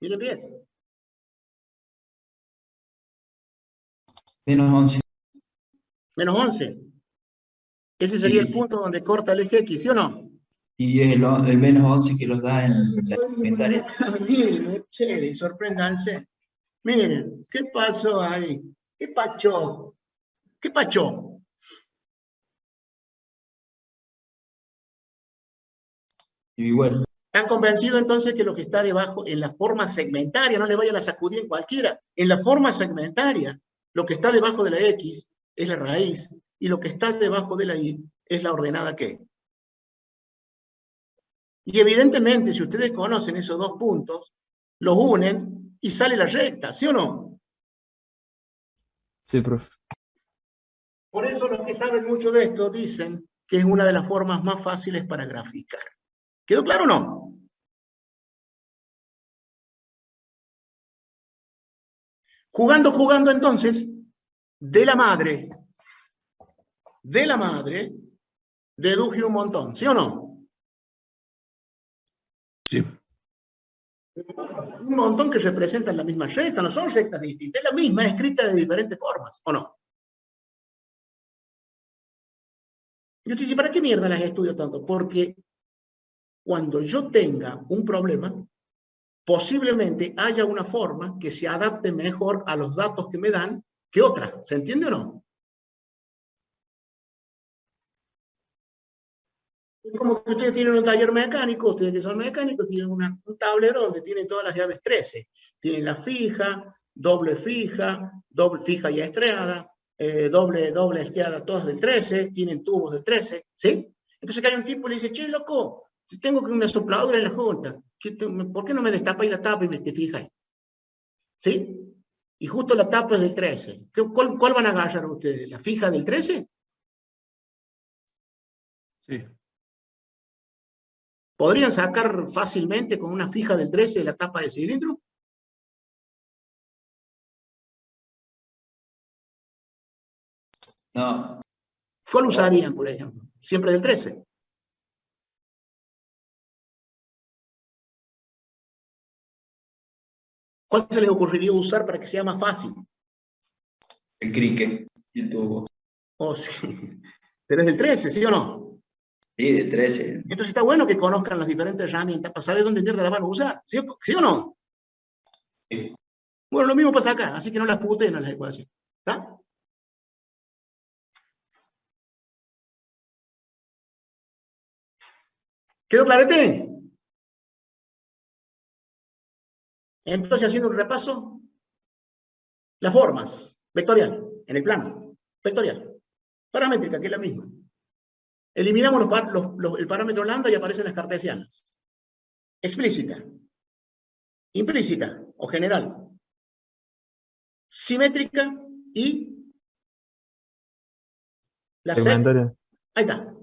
Miren bien. -11. Menos 11. Ese sería el Y, punto donde corta el eje X, ¿sí o no? y es el -11 que los da en la inventaria. Miren, chévere, sorpréndanse. Miren, ¿qué pasó ahí? ¿Qué pachó? ¿Qué pachó? Igual. ¿Están convencidos entonces que lo que está debajo, en la forma segmentaria, no le vayan a sacudir en cualquiera, en la forma segmentaria, lo que está debajo de la X es la raíz, y lo que está debajo de la Y es la ordenada ¿qué? Y evidentemente, si ustedes conocen esos dos puntos, los unen y sale la recta, ¿sí o no? Sí, profe. Por eso los que saben mucho de esto dicen que es una de las formas más fáciles para graficar. ¿Quedó claro o no? Jugando entonces, de la madre, deduje un montón, ¿sí o no? Sí. Un montón que representan la misma recta, no son rectas distintas, es la misma, escrita de diferentes formas, ¿o no? Yo te dice, ¿para qué mierda las estudio tanto? Porque cuando yo tenga un problema, posiblemente haya una forma que se adapte mejor a los datos que me dan que otra. ¿Se entiende o no? Es como que ustedes tienen un taller mecánico, ustedes que son mecánicos, tienen un tablero donde tienen todas las llaves 13. Tienen la fija, doble fija y estriada, doble estriada, todas del 13, tienen tubos del 13, ¿sí? Entonces que hay un tipo y le dice, che, loco, si tengo que una sopladora en la junta, ¿por qué no me destapa y la tapa y me te fijas? ¿Sí? Y justo la tapa es del 13. ¿Cuál van a agarrar ustedes? ¿La fija del 13? Sí. ¿Podrían sacar fácilmente con una fija del 13 la tapa de cilindro? No. ¿Cuál usarían, por ejemplo? Siempre del 13. ¿Cuál se les ocurriría usar para que sea más fácil? El cricket y el tubo. Oh, sí. Pero es del 13, ¿sí o no? Sí, de 13. Entonces está bueno que conozcan las diferentes herramientas para saber dónde mierda las van a usar. ¿Sí o no? Sí. Bueno, lo mismo pasa acá, así que no las puteen a las ecuaciones. ¿Está? ¿Quedó clarete? Entonces, haciendo un repaso, las formas, vectorial, en el plano, vectorial, paramétrica, que es la misma. Eliminamos el parámetro lambda y aparecen las cartesianas. Explícita, implícita o general, simétrica y la sec. Segmentaria. Ahí está.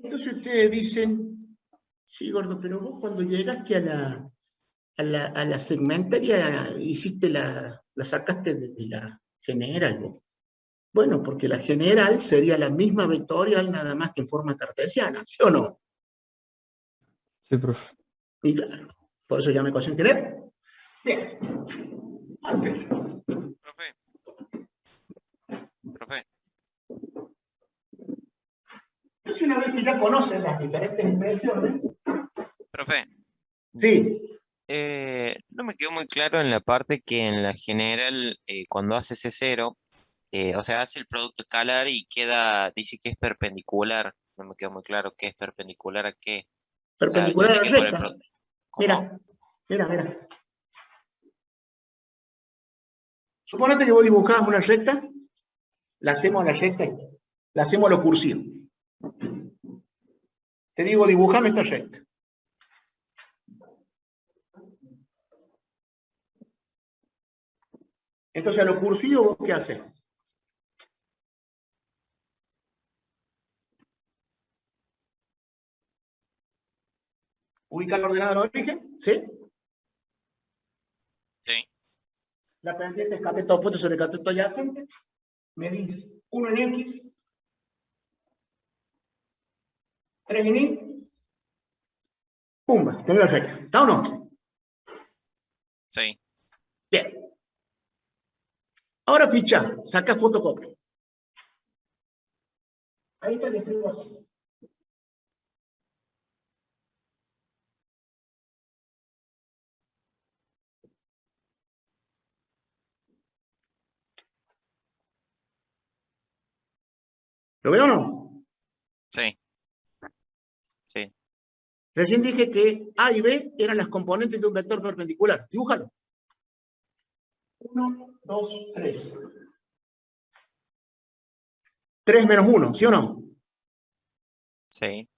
Entonces ustedes dicen, sí, gordo, pero vos cuando llegaste a la segmentaria hiciste la sacaste de la general, vos. Bueno, porque la general sería la misma vectorial, nada más que en forma cartesiana, ¿sí o no? Sí, profe. Y claro, por eso llama ecuación general. Bien. Alper. Profe, profe, Entonces, una vez que ya conocen las diferentes expresiones, profe, sí, no me quedó muy claro en la parte que en la general, cuando hace C0, o sea, hace el producto escalar y dice que es perpendicular. No me quedó muy claro qué es perpendicular a qué. O sea, yo perpendicular sé a la que por el recta. producto. ¿Cómo? Mira, mira, mira. Suponete que vos dibujás una recta, la hacemos a la recta y la hacemos a lo cursivo. Te digo, dibujame esta recta. Entonces, a lo cursivo, ¿vos qué haces? Ubica el ordenador de origen, ¿sí? Sí, La pendiente es cateto opuesto sobre cateto adyacente. Medís 1 en X, 3 en Y, pumba, tenés la recta. ¿Está o no? sí. Bien. Ahora ficha, saca fotocopia. Ahí te lo escribo así. ¿Lo veo o no? Sí, sí. Recién dije que A y B eran las componentes de un vector perpendicular. Dibújalo. 1, 2, 3. 3 menos 1, ¿sí o no? Sí.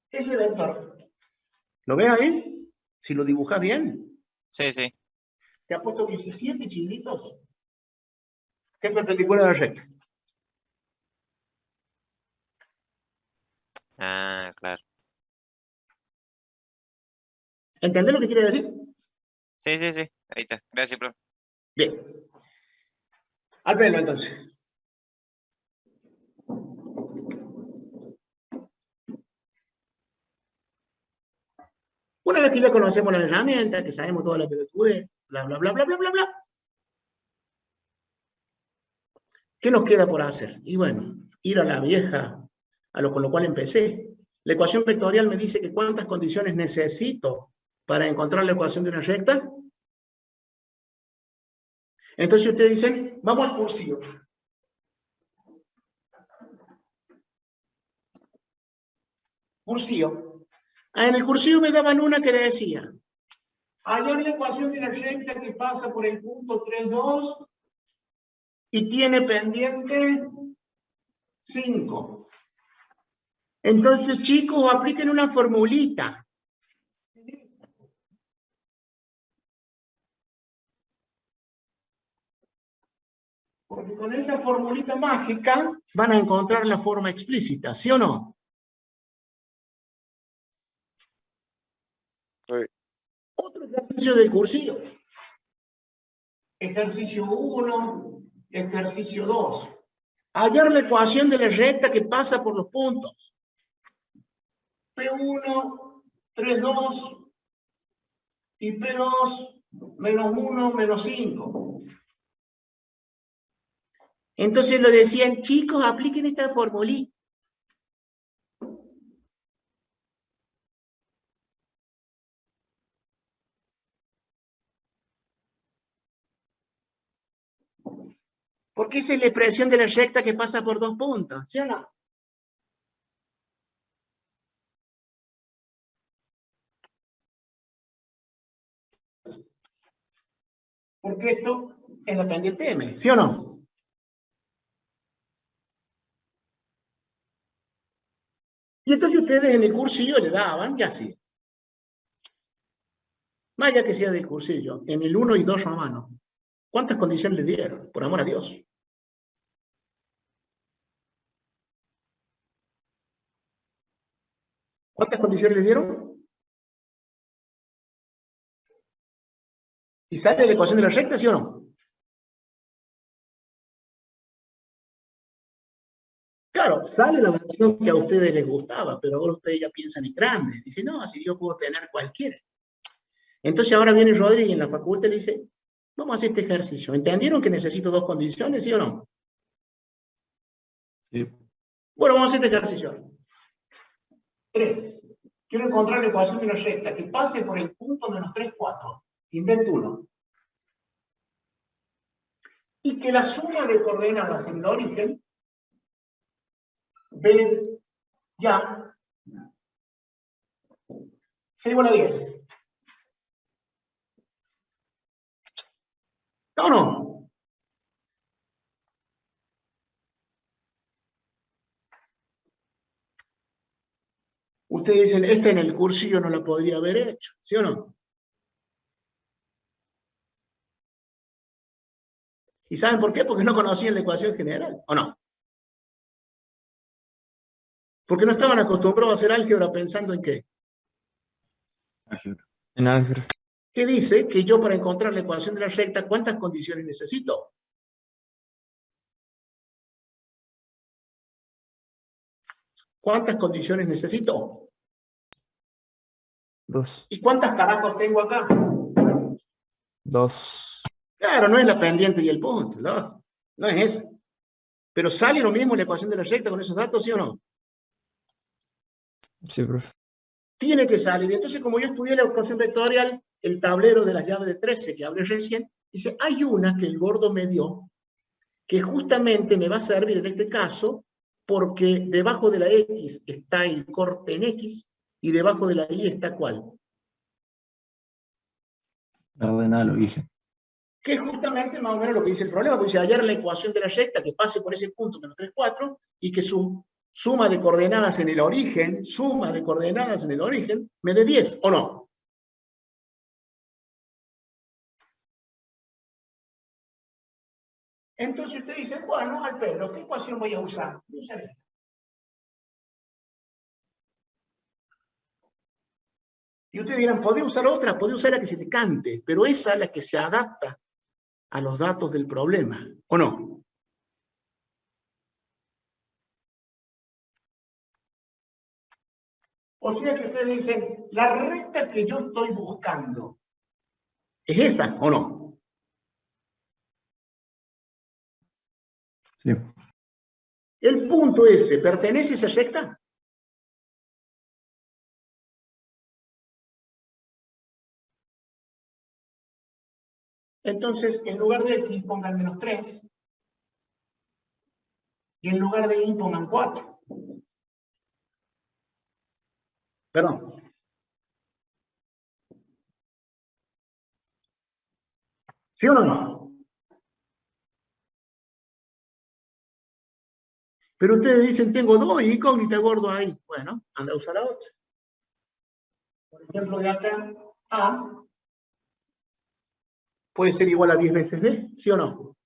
Ese vector. ¿Lo ves ahí? Si lo dibujas bien. Sí, sí. Te ha puesto 17 chilitos. ¿Qué es perpendicular a la recta? Ah, claro. ¿Entendés lo que quiere decir? Sí, sí, sí. Ahí está. Gracias, profe. Bien. Al verlo entonces. Una vez que ya conocemos la herramienta, que sabemos toda la pelotudez, bla, bla, bla, bla, bla, bla, bla. ¿Qué nos queda por hacer? Y bueno, ir a la vieja, con lo cual empecé. La ecuación vectorial me dice que cuántas condiciones necesito para encontrar la ecuación de una recta. Entonces ustedes dicen, vamos al cursivo. Cursivo. En el cursivo me daban una que decía, hallar la ecuación de una recta que pasa por el punto 3, 2 y tiene pendiente 5. Entonces, chicos, apliquen una formulita. Porque con esa formulita mágica van a encontrar la forma explícita, ¿sí o no? Sí. Otro ejercicio del cursillo. Ejercicio 1, ejercicio 2. Hallar la ecuación de la recta que pasa por los puntos. P1, 3, 2 y P2, menos 1, menos 5. Entonces lo decían, chicos, apliquen esta formulita. Porque esa es la expresión de la recta que pasa por dos puntos, ¿sí o no? Porque esto es la pendiente M, ¿sí o no? Y entonces ustedes en el cursillo le daban y así. Más allá que sea del cursillo, en el 1 y 2 romanos, ¿cuántas condiciones le dieron? Por amor a Dios. ¿Cuántas condiciones le dieron? ¿Y sale la ecuación de la recta, sí o no? Claro, sale la versión que a ustedes les gustaba, pero ahora ustedes ya piensan en grande. Dicen, no, así yo puedo tener cualquiera. Entonces ahora viene Rodríguez en la facultad y le dice, vamos a hacer este ejercicio. ¿Entendieron que necesito dos condiciones, sí o no? Sí. Bueno, vamos a hacer este ejercicio. 3. Quiero encontrar la ecuación de una recta que pase por el punto menos 3, 4. Invento uno. Y que la suma de coordenadas en el origen B ya sea igual a 10. ¿No o no? Ustedes dicen, esta en el cursillo no la podría haber hecho, ¿sí o no? ¿Y saben por qué? Porque no conocían la ecuación general, ¿o no? Porque no estaban acostumbrados a hacer álgebra pensando en qué. En álgebra. ¿Qué dice? Que yo para encontrar la ecuación de la recta, ¿cuántas condiciones necesito? ¿Cuántas condiciones necesito? 2. ¿Y cuántas carajos tengo acá? 2. Claro, no es la pendiente y el punto, no es eso. Pero sale lo mismo la ecuación de la recta con esos datos, ¿sí o no? Sí, profe. Tiene que salir. Entonces, como yo estudié la ecuación vectorial, el tablero de las llaves de 13 que hablé recién, dice, hay una que el gordo me dio, que justamente me va a servir en este caso, porque debajo de la X está el corte en X, y debajo de la Y está ¿cuál? La ordenada lo dije. Que es justamente más o menos lo que dice el problema, porque dice hallar la ecuación de la recta que pase por ese punto menos 3, 4, y que su suma de coordenadas en el origen, me dé 10, ¿o no? Entonces usted dice, bueno, al Pedro, ¿qué ecuación voy a usar? Voy a usar esta. Y ustedes dirán, ¿podría usar otra? Podría usar la que se te cante, pero esa es la que se adapta a los datos del problema, ¿o no? O sea que ustedes dicen, la recta que yo estoy buscando, ¿es esa o no? Sí. El punto ese, ¿pertenece a esa recta? Entonces, en lugar de X pongan menos 3, y en lugar de Y pongan 4. Perdón. ¿Sí o no? Pero ustedes dicen, tengo 2 incógnitas gordo ahí. Bueno, anda a usar la otra. Por ejemplo, de acá A puede ser igual a 10 veces D, ¿sí o no?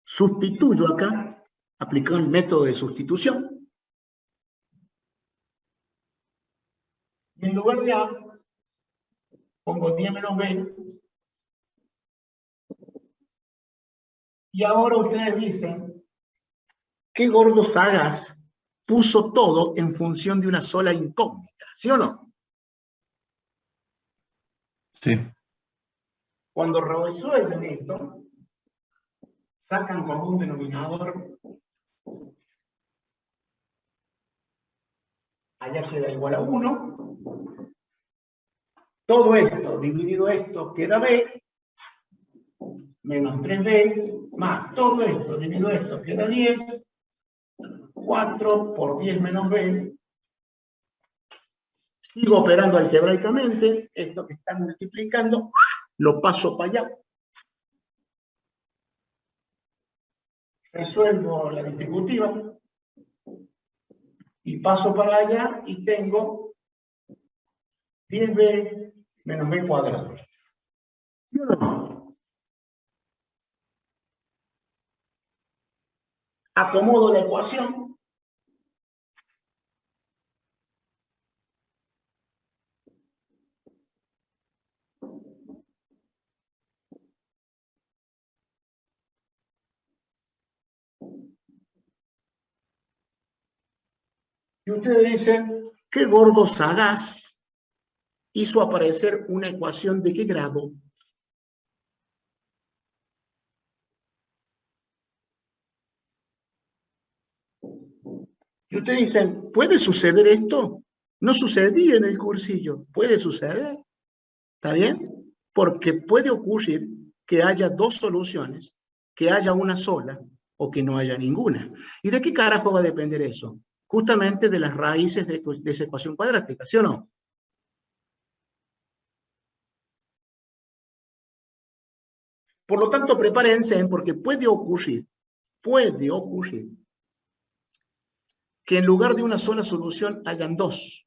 Sustituyo acá, aplicando el método de sustitución. Y en lugar de A, pongo 10 menos B. Y ahora ustedes dicen, ¿qué gordo Sagas puso todo en función de una sola incógnita? ¿Sí o no? Sí. Cuando resuelven esto, sacan como un denominador, allá queda igual a 1, todo esto dividido esto queda B, menos 3B, más todo esto dividido esto queda 10, 4 por 10 menos B, sigo operando algebraicamente, esto que están multiplicando, lo paso para allá. resuelvo la distributiva y paso para allá y tengo 10b menos b cuadrado. ¿Sí o no? Acomodo la ecuación. Y ustedes dicen, ¿qué gordo sagaz hizo aparecer una ecuación de qué grado? Y ustedes dicen, ¿puede suceder esto? No sucedía en el cursillo. ¿Puede suceder? ¿Está bien? Porque puede ocurrir que haya dos soluciones, que haya una sola o que no haya ninguna. ¿Y de qué carajo va a depender eso? Justamente de las raíces de esa ecuación cuadrática, ¿sí o no? Por lo tanto, prepárense porque puede ocurrir que en lugar de una sola solución hayan dos.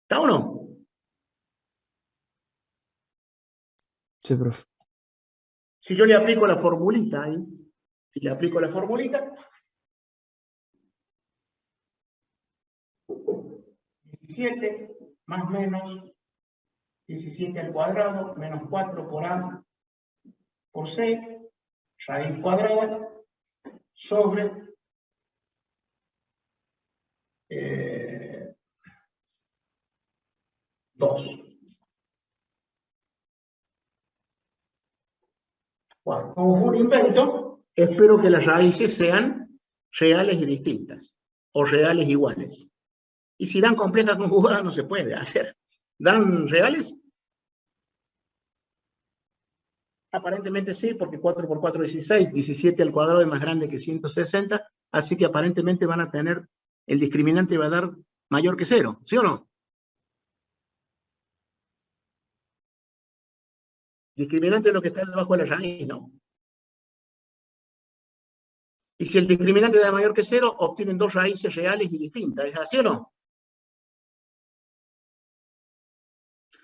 ¿Está o no? Sí, profe. Si yo le aplico la formulita ahí, si le aplico la formulita, 17 más menos 17 al cuadrado menos 4 por a por 6, raíz cuadrada, sobre 2. Bueno, como fue un invento, espero que las raíces sean reales y distintas, o reales iguales. Y si dan complejas conjugadas no se puede hacer. ¿Dan reales? Aparentemente sí, porque 4 por 4 es 16, 17 al cuadrado es más grande que 160, así que aparentemente van a tener, el discriminante va a dar mayor que 0, ¿sí o no? Discriminante es lo que está debajo de la raíz, ¿no? Y si el discriminante da mayor que 0, obtienen dos raíces reales y distintas, ¿es así o no?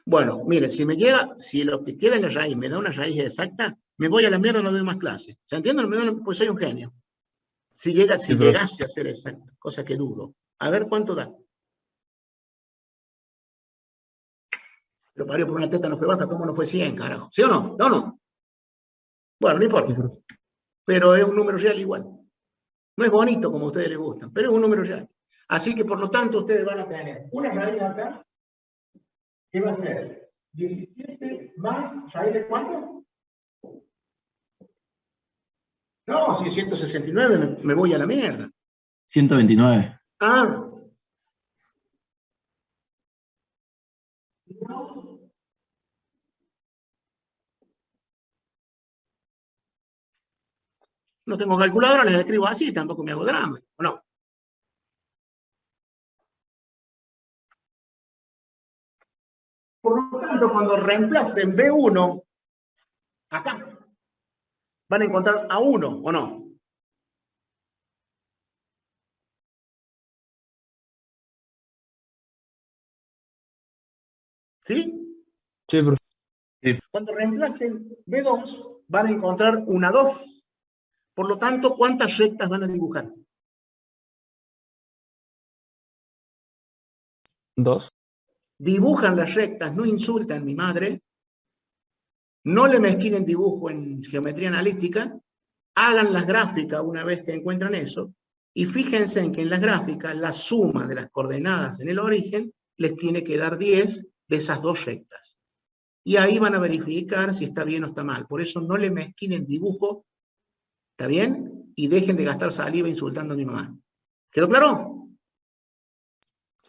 Bueno, miren, si lo que queda en la raíz me da una raíz exacta, me voy a la mierda, no doy más clases. ¿Se entiende? Pues soy un genio. Si llegase a ser exacto, cosa que dudo. A ver cuánto da. Lo parió por una teta, no fue baja, ¿cómo no fue 100, carajo? ¿Sí o no? ¿No o no? Bueno, no importa. Pero es un número real igual. No es bonito como a ustedes les gustan, pero es un número real. Así que, por lo tanto, ustedes van a tener una raíz acá, que va a ser 17 más, ¿raíz de cuánto? No, si es 169 me voy a la mierda. 129. Ah. No tengo calculadora, les escribo así, tampoco me hago drama, ¿o no? Por lo tanto, cuando reemplacen B1 acá, van a encontrar a 1, ¿o no? ¿Sí? Sí, profe. Sí. Cuando reemplacen B2, van a encontrar una 2. Por lo tanto, ¿cuántas rectas van a dibujar? 2. Dibujan las rectas, no insultan a mi madre, no le mezquinen dibujo en geometría analítica, hagan las gráficas una vez que encuentran eso, y fíjense en que en las gráficas la suma de las coordenadas en el origen les tiene que dar 10 de esas dos rectas. Y ahí van a verificar si está bien o está mal. Por eso no le mezquinen dibujo, ¿está bien? Y dejen de gastar saliva insultando a mi mamá. ¿Quedó claro?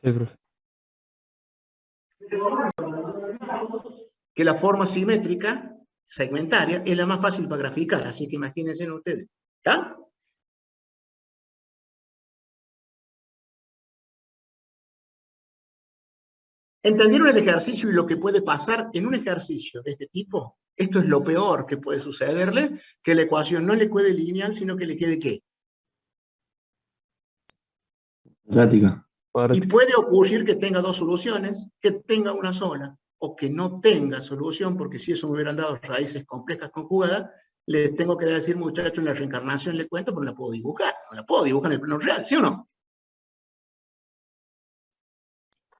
Sí, profe. Que la forma simétrica, segmentaria, es la más fácil para graficar, así que imagínense ustedes. ¿Ya? ¿Entendieron el ejercicio y lo que puede pasar en un ejercicio de este tipo? Esto es lo peor que puede sucederles, que la ecuación no le quede lineal, sino que le quede ¿qué? Cuadrática. Y Cuadrática. puede ocurrir que tenga dos soluciones, que tenga una sola, o que no tenga solución, porque si eso me hubieran dado raíces complejas conjugadas, les tengo que decir, muchachos, en la reencarnación le cuento, pero no la puedo dibujar. No la puedo dibujar en el plano real, ¿sí o no?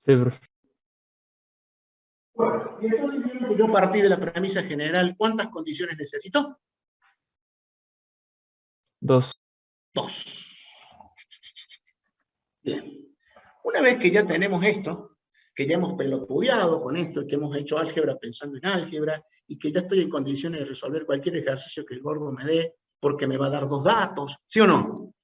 Sí, profe. Bueno, y entonces yo partí de la premisa general, ¿cuántas condiciones necesito? 2. Dos. Bien. Una vez que ya tenemos esto, que ya hemos pelotudeado con esto, y que hemos hecho álgebra pensando en álgebra, y que ya estoy en condiciones de resolver cualquier ejercicio que el gordo me dé, porque me va a dar dos datos, ¿sí o no?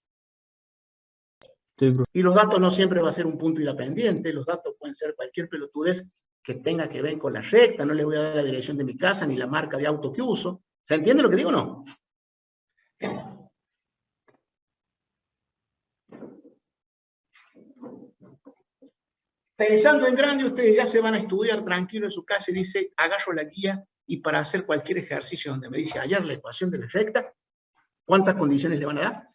Sí, profe. Y los datos no siempre va a ser un punto y la pendiente, los datos pueden ser cualquier pelotudez que tenga que ver con la recta, no le voy a dar la dirección de mi casa ni la marca de auto que uso. ¿Se entiende lo que digo o no? Pensando en grande, ustedes ya se van a estudiar tranquilo en su casa y dice, agarro la guía y para hacer cualquier ejercicio donde me dice hallar la ecuación de la recta, ¿cuántas condiciones le van a dar?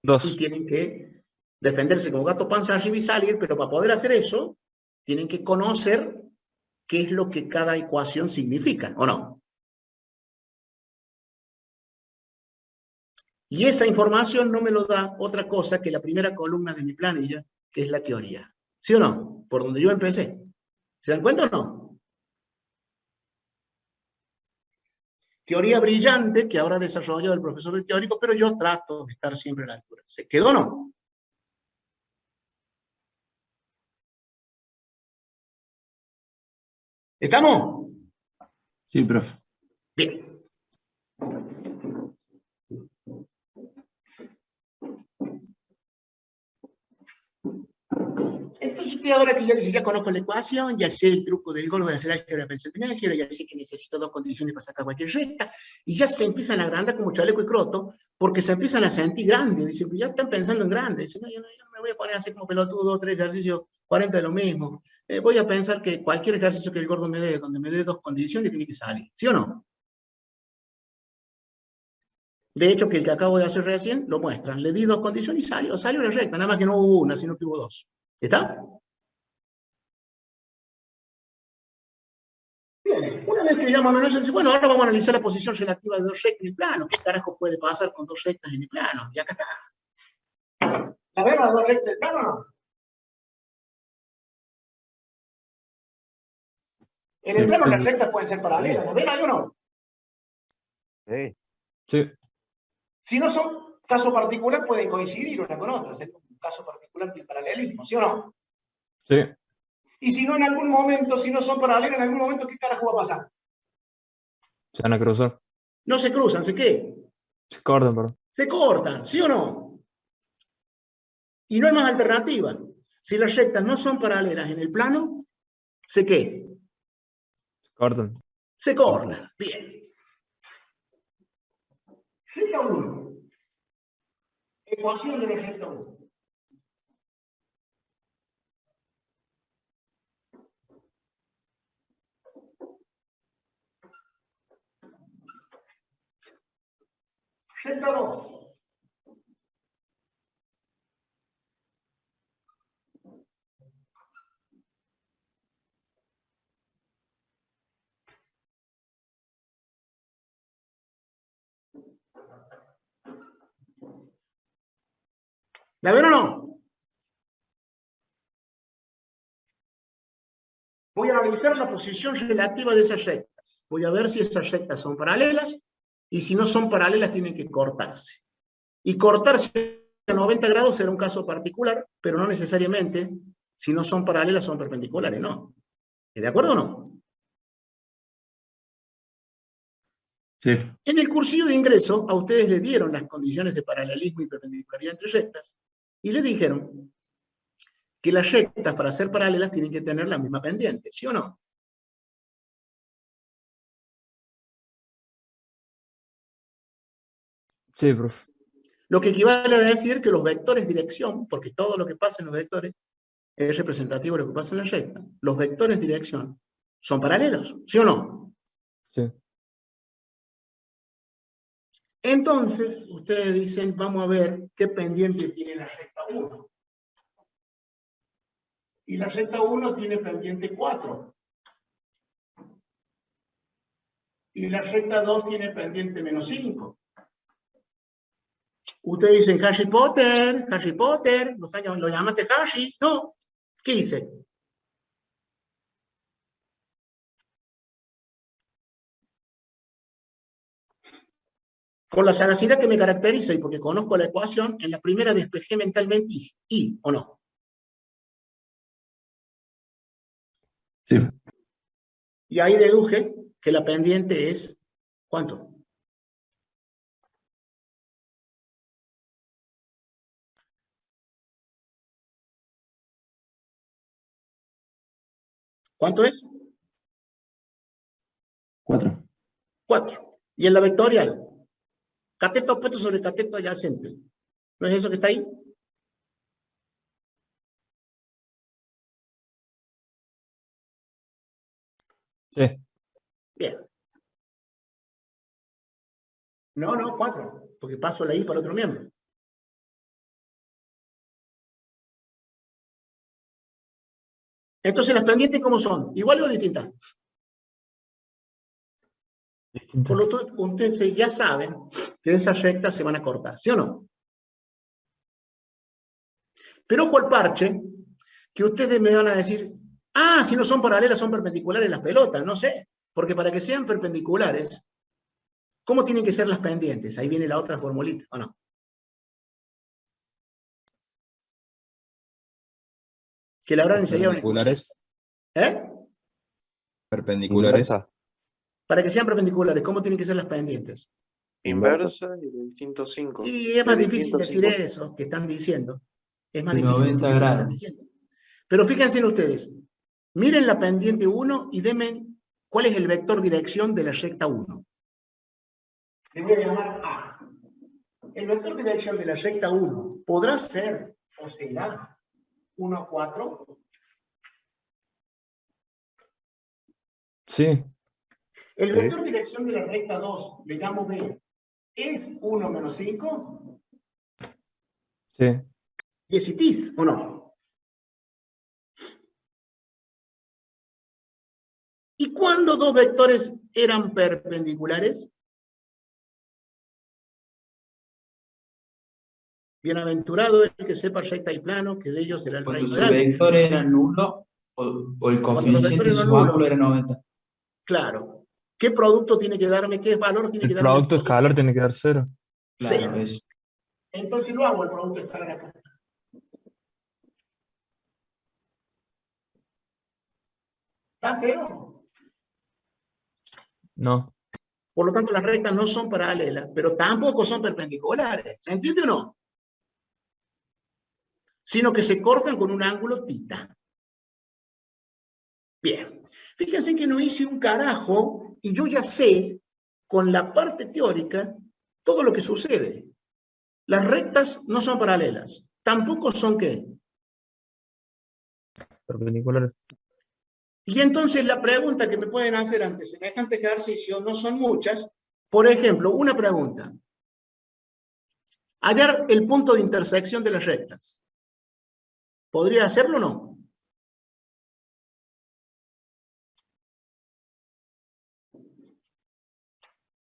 Y 2. tienen que defenderse como gato panza arriba y salir, pero para poder hacer eso, tienen que conocer qué es lo que cada ecuación significa, ¿o no? Y esa información no me lo da otra cosa que la primera columna de mi planilla, que es la teoría. ¿Sí o no? Por donde yo empecé. ¿Se dan cuenta o no? Teoría brillante que ahora ha desarrollado el profesor de teórico, pero yo trato de estar siempre a la altura. ¿Se quedó o no? ¿Estamos? Sí, profe. Bien. Entonces usted ahora que ya dice, ya conozco la ecuación, ya sé el truco del gordo de hacer álgebra pensando en álgebra, ya sé que necesito dos condiciones para sacar cualquier recta, y ya se empiezan a agrandar como chaleco y croto, porque se empiezan a sentir grandes, dicen, pues ya están pensando en grande, dicen, no, yo no me voy a poner así como pelotudo, 3 ejercicios, 40 de lo mismo, voy a pensar que cualquier ejercicio que el gordo me dé, donde me dé dos condiciones, tiene que salir, ¿sí o no? De hecho, que el que acabo de hacer recién, lo muestran, le di dos condiciones y salió la recta, nada más que no hubo una, sino que hubo dos. ¿Está? Bien, una vez que ya más o menos, dice, bueno, ahora vamos a analizar la posición relativa de dos rectas en el plano. ¿Qué carajo puede pasar con dos rectas en el plano? Y acá está. ¿La ven las dos rectas en el plano o no? En Sí, el plano las profe. rectas pueden ser paralelas, ¿la ven ahí o no? Sí. Sí. Si no son caso particular, pueden coincidir una con otra, es un caso particular del paralelismo, ¿sí o no? Sí. Y si no, en algún momento, si no son paralelas, en algún momento, ¿qué carajo va a pasar? Se van a cruzar. No se cruzan, ¿se qué? Se cortan, perdón. Se cortan, ¿sí o no? Y no hay más alternativa. Si las rectas no son paralelas en el plano, ¿se qué? Se cortan. Se cortan. Bien. Recta 1. Ecuación de la recta 1. Recta 2. ¿La ven o no? Voy a analizar la posición relativa de esas rectas. Voy a ver si esas rectas son paralelas y si no son paralelas tienen que cortarse. Y cortarse a 90 grados será un caso particular, pero no necesariamente si no son paralelas son perpendiculares, ¿no? ¿De acuerdo o no? Sí. En el cursillo de ingreso a ustedes le dieron las condiciones de paralelismo y perpendicularidad entre rectas y le dijeron que las rectas para ser paralelas tienen que tener la misma pendiente, ¿sí o no? Sí, profe. Lo que equivale a decir que los vectores dirección, porque todo lo que pasa en los vectores es representativo de lo que pasa en la recta, los vectores dirección son paralelos, ¿sí o no? Sí. Entonces, ustedes dicen, vamos a ver qué pendiente tiene la recta 1. Y la recta 1 tiene pendiente 4. Y la recta 2 tiene pendiente menos 5. Ustedes dicen, Harry Potter, ¿lo llamaste Harry? No. ¿Qué hice? Con la sagacidad que me caracteriza y porque conozco la ecuación, en la primera despejé mentalmente y ¿o no? Sí. Y ahí deduje que la pendiente es, ¿cuánto? ¿Cuánto es? 4. 4. Y en la vectorial, cateto opuesto sobre cateto adyacente. ¿No es eso que está ahí? Sí. Bien. No, 4, porque paso la I para otro miembro. Entonces, ¿las pendientes cómo son? ¿Iguales o distintas? Distinto. Por lo tanto, ustedes ya saben que esas rectas se van a cortar, ¿sí o no? Pero ojo al parche, que ustedes me van a decir, ah, si no son paralelas, son perpendiculares las pelotas, no sé. Porque para que sean perpendiculares, ¿cómo tienen que ser las pendientes? Ahí viene la otra formulita, ¿o no? Que la habrán enseñado en el curso. Perpendiculares. ¿Eh? Perpendiculares. Inversa. Para que sean perpendiculares, ¿cómo tienen que ser las pendientes? Inversa y de distinto 5. Y es más difícil decir eso que están diciendo. Es más De difícil 90 decir eso que están grados. diciendo. Pero fíjense en ustedes. Miren la pendiente 1 y denme cuál es el vector dirección de la recta 1. Le voy a llamar A. El vector dirección de la recta 1 podrá ser o será 1, 4. Sí. El vector dirección de la recta 2, le llamo B, ¿es 1 menos 5? Sí. ¿Y existís o no? ¿Y cuándo dos vectores eran perpendiculares? Bienaventurado el que sepa recta y plano, que de ellos será el Cuando reino su del alto. vector era nulo o el Cuando los coeficiente de vectores no su ángulo nulos, era 90. claro. ¿Qué producto tiene que darme? ¿Qué valor tiene que El darme? producto escalar tiene que dar 0. Claro, Cero. es Entonces lo hago el producto escalar acá. ¿Da 0? No. Por lo tanto, las rectas no son paralelas, pero tampoco son perpendiculares. ¿Se entiende o no? Sino que se cortan con un ángulo θ. Bien. Fíjense que no hice un carajo y yo ya sé, con la parte teórica, todo lo que sucede. Las rectas no son paralelas. Tampoco son ¿qué? Perpendiculares. Y entonces la pregunta que me pueden hacer ante semejante ejercicio no son muchas. Por ejemplo, una pregunta. Hallar el punto de intersección de las rectas. ¿Podría hacerlo o no?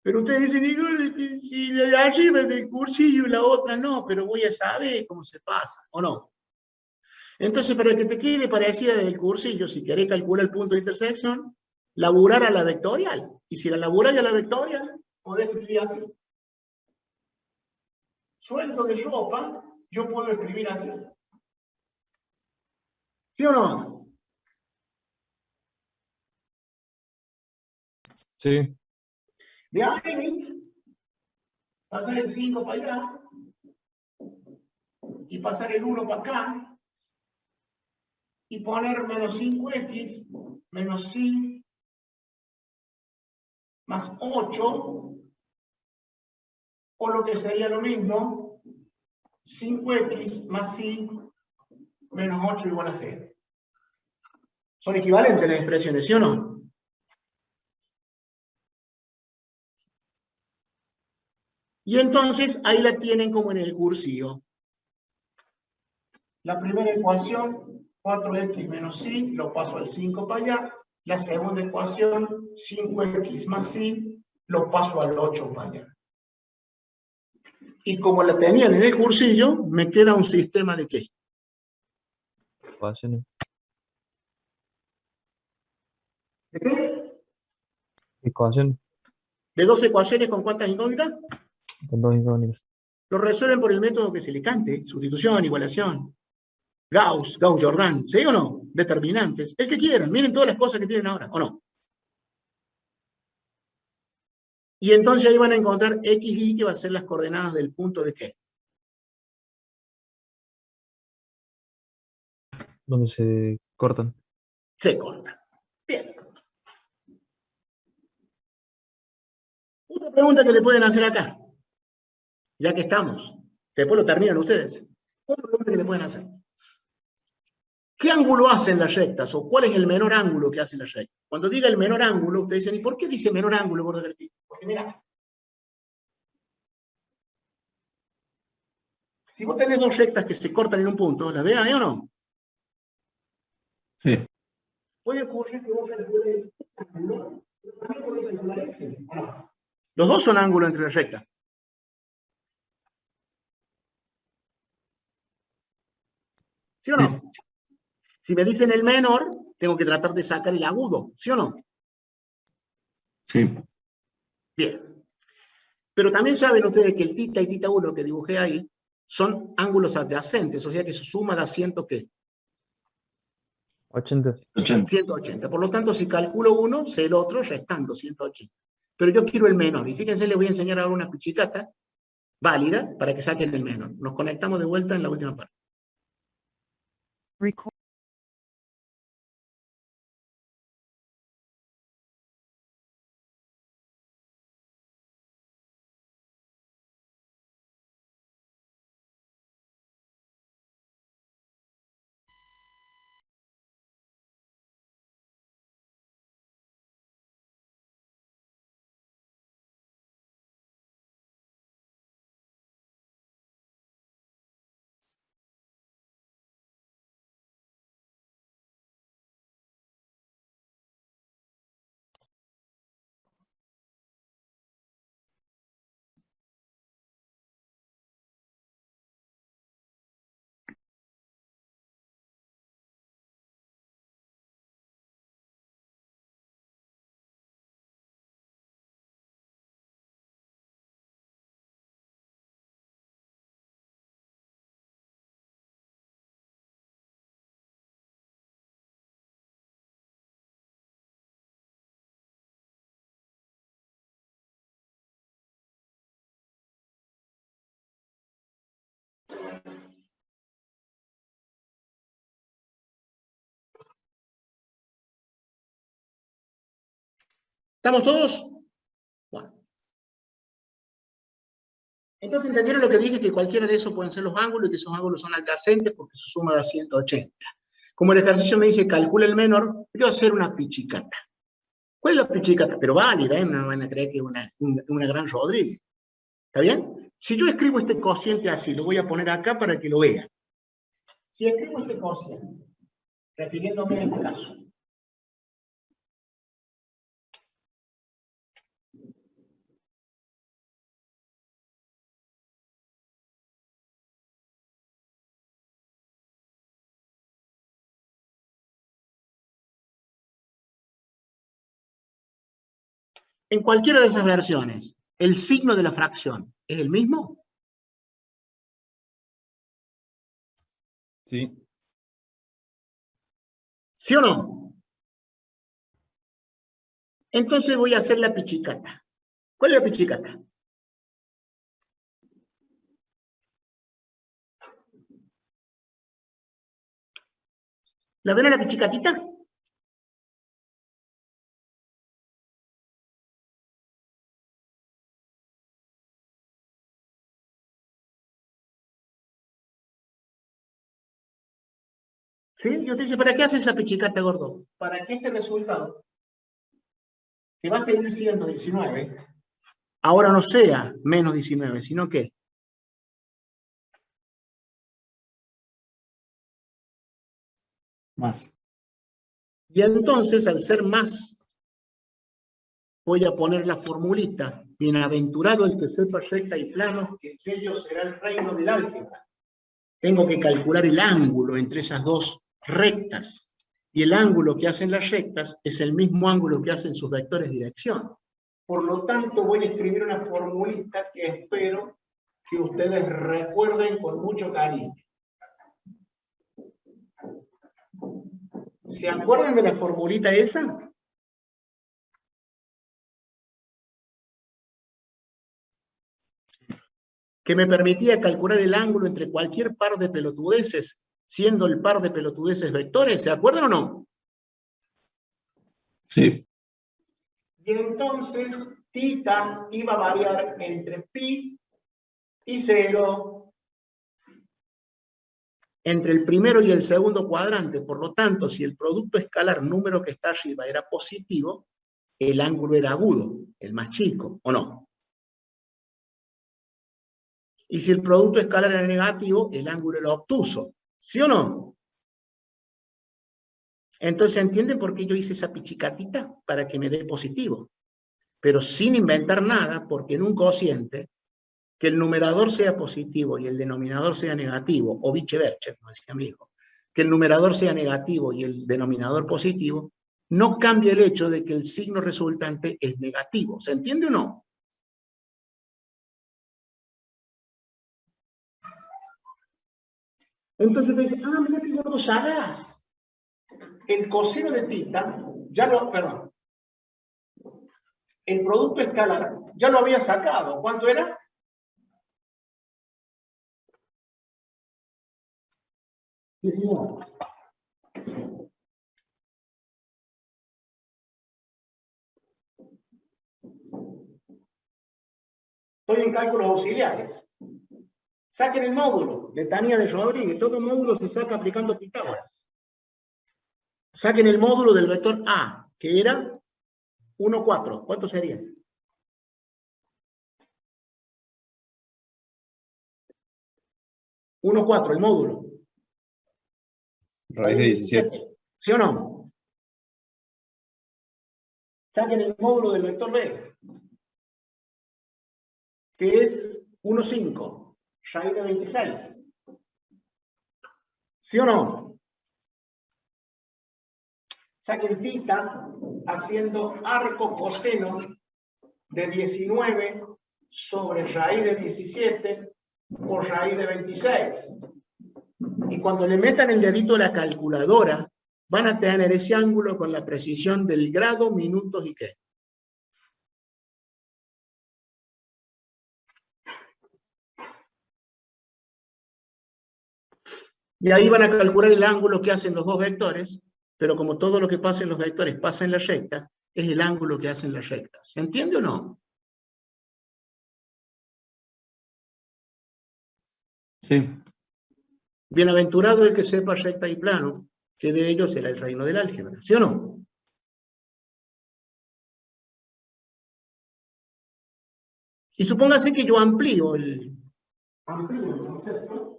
Pero ustedes dicen, Igor, si la de arriba es del cursillo y la otra no, pero voy a saber cómo se pasa, ¿o no? Entonces, para que te quede parecida del cursillo, si querés calcular el punto de intersección, laburar a la vectorial. Y si la laburáis a la vectorial, podés escribir así. Sueldo de ropa, yo puedo escribir así. ¿Sí o no? Sí. De ahí, pasar el 5 para allá, y pasar el 1 para acá, y poner menos 5x, menos 5, más 8, o lo que sería lo mismo, 5x más 5, menos 8 igual a 0. Son equivalentes las expresiones, ¿sí o no? Y entonces ahí la tienen como en el cursivo. La primera ecuación, 4x menos y, lo paso al 5 para allá. La segunda ecuación, 5x más y, lo paso al 8 para allá. Y como la tenían en el cursillo, me queda un sistema de ¿qué? Ecuaciones. ¿De qué? Ecuaciones. ¿De 2 ecuaciones con cuántas incógnitas? Con dos incógnitas. Lo resuelven por el método que se le cante, sustitución, igualación. Gauss, Jordan, ¿sí o no? Determinantes, el que quieran, miren todas las cosas que tienen ahora, ¿o no? Y entonces ahí van a encontrar x y y, que van a ser las coordenadas del punto de ¿qué? Donde se cortan. Se cortan. Bien. Otra pregunta que le pueden hacer acá, ya que estamos, después lo terminan ustedes. Otra pregunta que le pueden hacer. ¿Qué ángulo hacen las rectas? ¿O cuál es el menor ángulo que hacen las rectas? Cuando diga el menor ángulo, ustedes dicen, ¿y por qué dice menor ángulo, gordo del pico? Porque mirá, si vos tenés dos rectas que se cortan en un punto, ¿las ven ahí o no? Sí. Puede ocurrir que vos calcules este ángulo, pero también podés calcular ese, ¿o no? Los dos son ángulos entre las rectas. ¿Sí o no? Si me dicen el menor, tengo que tratar de sacar el agudo, ¿sí o no? Sí. Bien. Pero también saben ustedes que el θ y θ1 que dibujé ahí son ángulos adyacentes, o sea que su suma da 100, ¿qué? 80. 180. Por lo tanto, si calculo uno, sé el otro restando 180. Pero yo quiero el menor. Y fíjense, les voy a enseñar ahora una pichicata válida para que saquen el menor. Nos conectamos de vuelta en la última parte. Record. ¿Estamos todos? Bueno. Entonces, ¿entendieron lo que dije? Que cualquiera de esos pueden ser los ángulos y que esos ángulos son adyacentes porque su suma da 180. Como el ejercicio me dice, calcula el menor, yo voy a hacer una pichicata. ¿Cuál es la pichicata? Pero válida, ¿eh? No van a creer que es una gran Rodríguez. ¿Está bien? Si yo escribo este cociente así, lo voy a poner acá para que lo vean. Si escribo este cociente, refiriéndome a este caso, en cualquiera de esas versiones, ¿el signo de la fracción es el mismo? Sí. ¿Sí o no? Entonces voy a hacer la pichicata. ¿Cuál es la pichicata? ¿La ven a la pichicatita? ¿Sí? Yo te dice, ¿para qué haces esa pichicata, gordo? Para que este resultado, que va a seguir siendo 19, ahora no sea menos 19, sino que Más. y entonces, al ser más, voy a poner la formulita, bienaventurado el que sepa recta y plano, que en ellos será el reino del álgebra. Tengo que calcular el ángulo entre esas dos rectas. Y el ángulo que hacen las rectas es el mismo ángulo que hacen sus vectores de dirección. Por lo tanto, voy a escribir una formulita que espero que ustedes recuerden con mucho cariño. ¿Se acuerdan de la formulita esa? Que me permitía calcular el ángulo entre cualquier par de pelotudeces, siendo el par de pelotudeces vectores, ¿se acuerdan o no? Sí. Y entonces, θ iba a variar entre pi y 0, entre el primero y el segundo cuadrante. Por lo tanto, si el producto escalar número que está arriba era positivo, el ángulo era agudo, el más chico, ¿o no? Y si el producto escalar era negativo, el ángulo era obtuso, ¿sí o no? Entonces, ¿entienden por qué yo hice esa pichicatita? Para que me dé positivo. Pero sin inventar nada, porque en un cociente, que el numerador sea positivo y el denominador sea negativo, o viceversa, como decía mi hijo, que el numerador sea negativo y el denominador positivo, no cambia el hecho de que el signo resultante es negativo. ¿Se entiende o no? Entonces te dice, mira que gordo sagaz. El coseno de θ, perdón, el producto escalar ya lo había sacado. ¿Cuánto era? 19. Estoy en cálculos auxiliares. Saquen el módulo, letanía de Rodríguez. Todo módulo se saca aplicando Pitágoras. Saquen el módulo del vector A, que era 1, 4. ¿Cuánto sería? 1, 4, el módulo. Raíz de 17. ¿Sí o no? Saquen el módulo del vector B, que es 1, 5, raíz de 26. ¿Sí o no? Saquen θ haciendo arco coseno de 19 sobre raíz de 17 por raíz de 26. Y cuando le metan el dedito a la calculadora, van a tener ese ángulo con la precisión del grado, minutos y qué. Y ahí van a calcular el ángulo que hacen los dos vectores, pero como todo lo que pasa en los vectores pasa en la recta, es el ángulo que hacen las rectas. ¿Se entiende o no? Sí. Bienaventurado el que sepa recta y plano, que de ellos será el reino del álgebra. ¿Sí o no? Y supóngase que yo amplío el concepto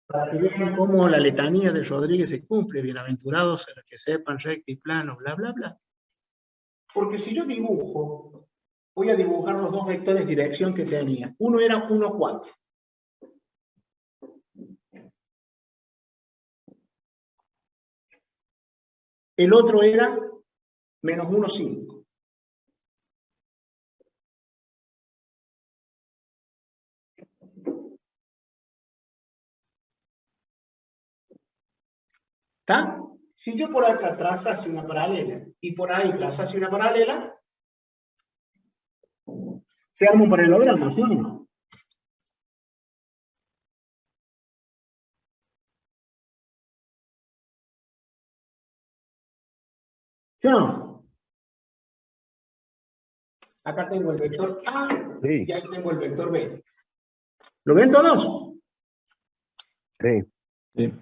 para que vean cómo la letanía de Rodríguez se cumple. Bienaventurados los que sepan recta y plano, bla, bla, bla. Porque si yo dibujo, voy a dibujar los dos vectores de dirección que tenía. Uno era 1, 4. El otro era menos 1, 5. ¿Está? Si yo por acá trazase una paralela y por ahí trazase una paralela, se arma un paralelogramo, ¿sí o no? ¿Sí o no? Acá tengo el vector A Sí, y ahí tengo el vector B. ¿Lo ven todos? sí. Sí.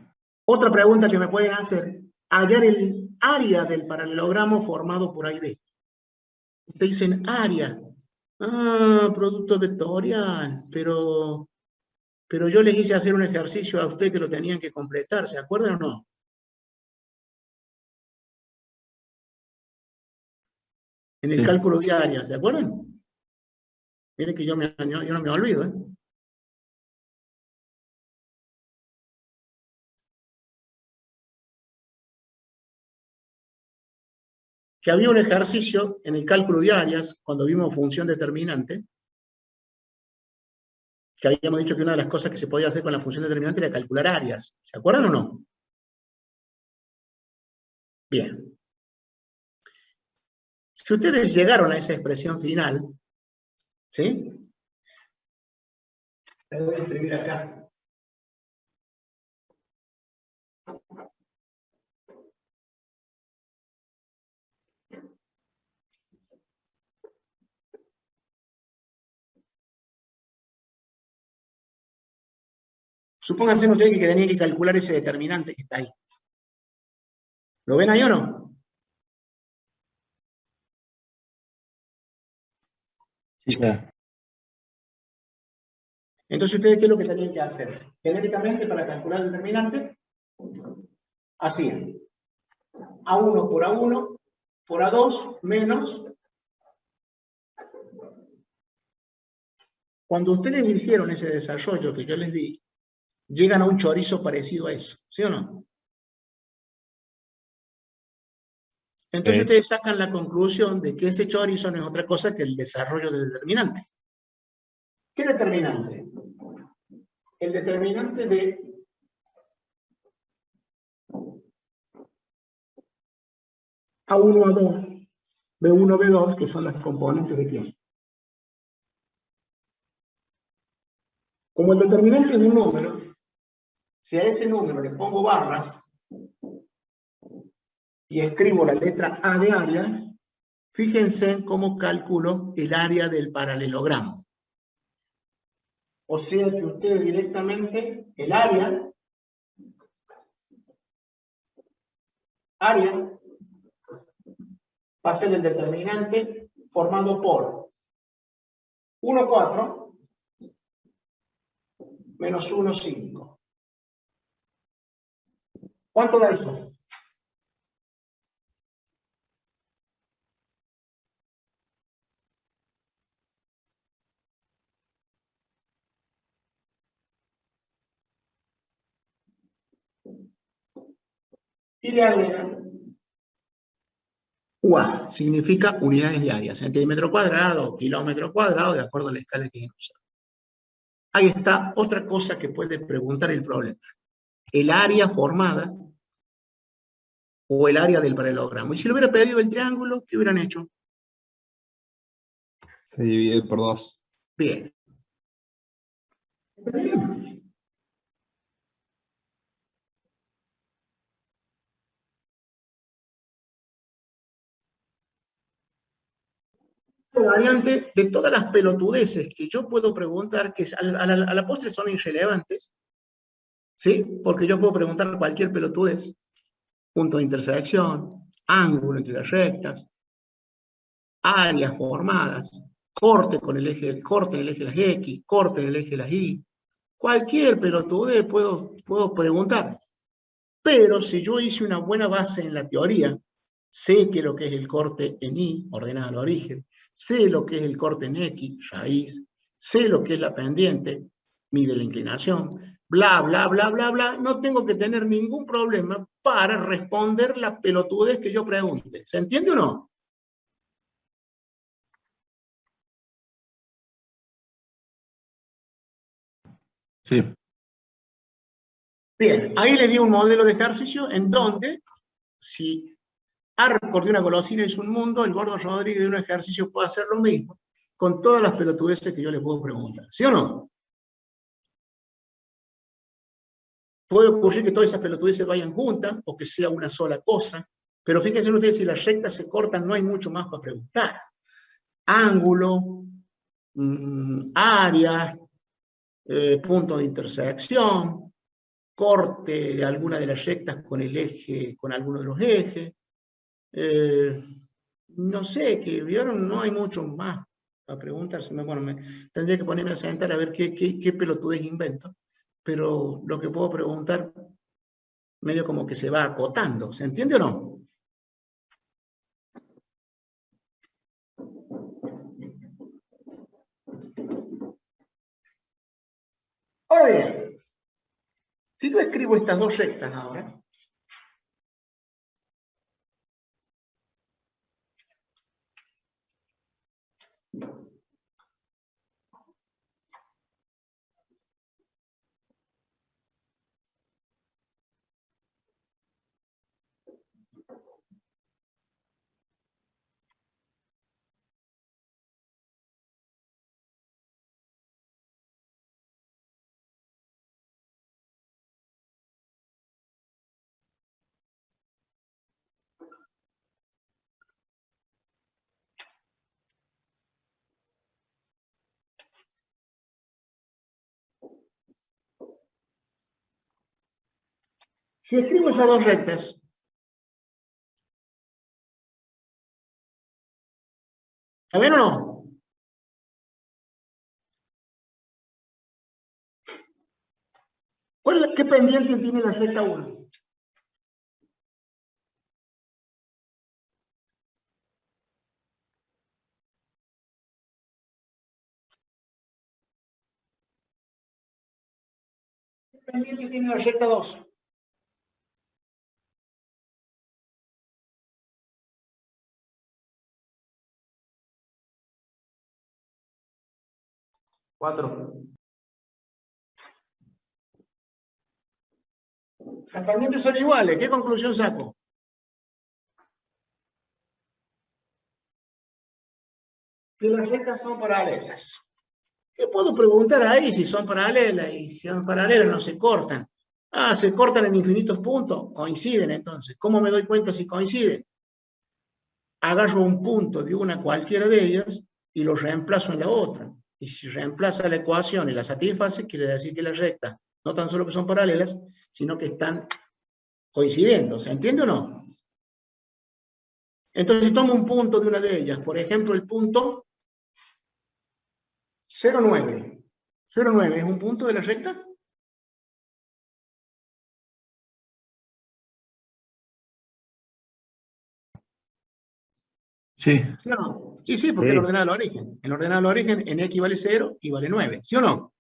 Otra pregunta que me pueden hacer, hallar el área del paralelogramo formado por A y B. Ustedes dicen área. Ah, producto vectorial, pero yo les hice hacer un ejercicio a ustedes que lo tenían que completar, ¿se acuerdan o no? En el Sí. cálculo de área, ¿se acuerdan? Miren que yo no me olvido, ¿eh? Que había un ejercicio en el cálculo de áreas, cuando vimos función determinante, que habíamos dicho que una de las cosas que se podía hacer con la función determinante era calcular áreas. ¿Se acuerdan o no? Bien. Si ustedes llegaron a esa expresión final, ¿sí? La voy a escribir acá. Supónganse ustedes que tenían que calcular ese determinante que está ahí. ¿Lo ven ahí o no? Sí, ya. Entonces, ¿ustedes qué es lo que tenían que hacer? Genéricamente, para calcular el determinante, hacían A1 por A1 por A2 menos. Cuando ustedes hicieron ese desarrollo que yo les di, llegan a un chorizo parecido a eso, ¿sí o no? Entonces Sí. ustedes sacan la conclusión de que ese chorizo no es otra cosa que el desarrollo del determinante. ¿Qué determinante? El determinante de A1, A2, B1, B2, que son las componentes de quién. Como el determinante es un número, si a ese número le pongo barras y escribo la letra A de área, fíjense en cómo calculo el área del paralelogramo. O sea que ustedes directamente, el área va a ser el determinante formado por 1, 4, menos 1, 5. ¿Cuánto da eso? Y le agregan UA, significa unidades de área, centímetro cuadrado, kilómetro cuadrado, de acuerdo a la escala que hayan usado. Ahí está otra cosa que puede preguntar el problema. El área formada o el área del paralelogramo. Y si le hubiera pedido el triángulo, ¿qué hubieran hecho? Se divide por 2. Bien. La variante de todas las pelotudeces que yo puedo preguntar, que a la postre son irrelevantes, ¿sí? Porque yo puedo preguntar cualquier pelotudez, punto de intersección, ángulo entre las rectas, áreas formadas, corte en el eje de las X, corte en el eje de las Y, cualquier pelotudez puedo preguntar. Pero si yo hice una buena base en la teoría, sé que lo que es el corte en Y, ordenado al origen, sé lo que es el corte en X, raíz, sé lo que es la pendiente, mide la inclinación, bla, bla, bla, bla, bla, no tengo que tener ningún problema para responder las pelotudez que yo pregunte. ¿Se entiende o no? Sí. Bien, ahí les di un modelo de ejercicio en donde, si Arcor de una golosina es un mundo, el Gordo Rodríguez de un ejercicio puede hacer lo mismo, con todas las pelotudeces que yo les puedo preguntar. ¿Sí o no? Puede ocurrir que todas esas pelotudeces vayan juntas, o que sea una sola cosa, pero fíjense ustedes, si las rectas se cortan, no hay mucho más para preguntar. Ángulo, área, punto de intersección, corte de alguna de las rectas con el eje, con alguno de los ejes, no sé, que vieron, no hay mucho más para preguntarse. Bueno, tendría que ponerme a sentar a ver qué pelotudez invento, pero lo que puedo preguntar medio como que se va acotando, ¿se entiende o no? Ahora bien, si yo escribo estas dos rectas ahora, si escribo esas dos rectas, ¿está bien o no? ¿Qué pendiente tiene la recta 1? ¿Qué pendiente tiene la recta 2? Cuatro. Las pendientes son iguales, ¿qué conclusión saco? Que las rectas son paralelas. ¿Qué puedo preguntar ahí si son paralelas? Y si son paralelas no se cortan. Ah, se cortan en infinitos puntos. Coinciden entonces. ¿Cómo me doy cuenta si coinciden? Agarro un punto de una cualquiera de ellas y lo reemplazo en la otra. Y si reemplaza la ecuación y la satisface, quiere decir que las rectas no tan solo que son paralelas, sino que están coincidiendo. ¿Se entiende o no? Entonces, si tomo un punto de una de ellas, por ejemplo, el punto 0,9. 0,9 es un punto de la recta. Sí, ¿Sí o no? Sí, sí, porque el ordenado al origen. El ordenado al origen en x vale 0 y vale 9. ¿Sí o no?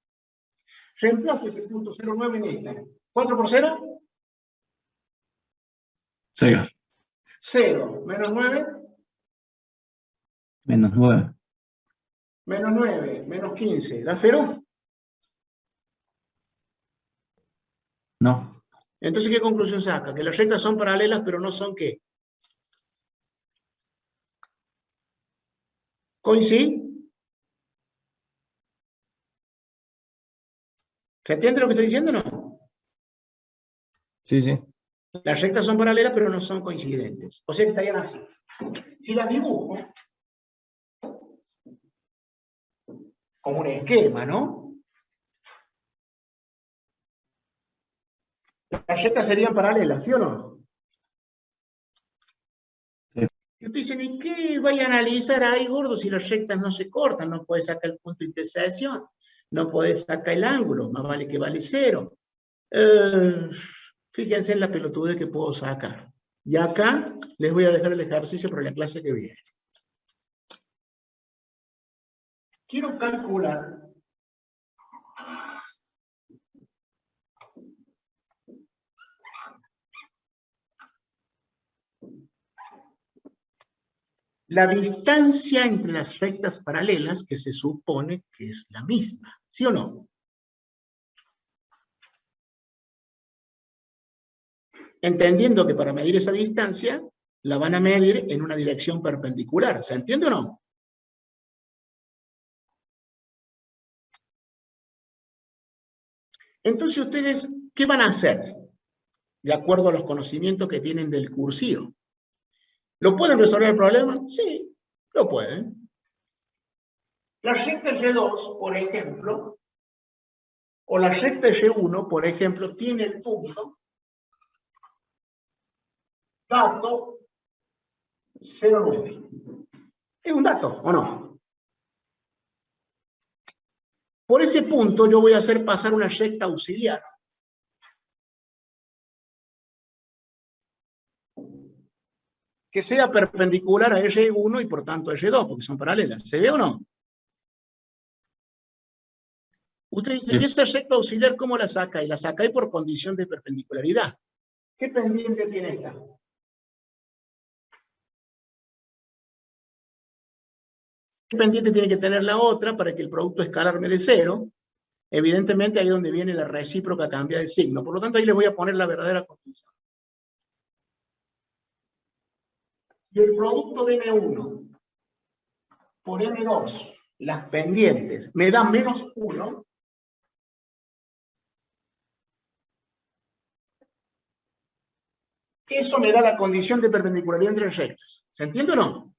Reemplazo ese punto 0,9 en esta. 4 por 0, cero. 0. Menos 9, Menos 9. menos 9, menos 15. ¿Da 0? No. Entonces, ¿qué conclusión saca? Que las rectas son paralelas, pero no son ¿qué? ¿Coinciden? ¿Se entiende lo que estoy diciendo o no? Sí, sí. Las rectas son paralelas, pero no son coincidentes. O sea que estarían así. Si las dibujo como un esquema, ¿no? Las rectas serían paralelas, ¿sí o no? Sí. Y ustedes dicen, ¿y qué vaya a analizar ahí, gordo, si las rectas no se cortan? No puedes sacar el punto de intersección, no puedes sacar el ángulo, más vale que vale 0. Fíjense en la pelotudez que puedo sacar. Y acá les voy a dejar el ejercicio para la clase que viene. Quiero calcular la distancia entre las rectas paralelas que se supone que es la misma, ¿sí o no? Entendiendo que para medir esa distancia la van a medir en una dirección perpendicular, ¿se entiende o no? Entonces ustedes, ¿qué van a hacer? De acuerdo a los conocimientos que tienen del cursivo. ¿Lo pueden resolver el problema? Sí, lo pueden. La recta Y2, por ejemplo, o la recta Y1, por ejemplo, tiene el punto dato 0,9. Es un dato, ¿o no? Por ese punto yo voy a hacer pasar una recta auxiliar. Que sea perpendicular a R1 y por tanto a R2, porque son paralelas. ¿Se ve o no? Usted dice, ¿y esa recta auxiliar cómo la saca? Y la saca por condición de perpendicularidad. ¿Qué pendiente tiene esta? ¿Qué pendiente tiene que tener la otra para que el producto escalar me dé 0? Evidentemente ahí es donde viene la recíproca cambia de signo. Por lo tanto, ahí le voy a poner la verdadera condición. Y el producto de M1 por M2, las pendientes, me da menos 1. Eso me da la condición de perpendicularidad entre rectas. ¿Se entiende o no?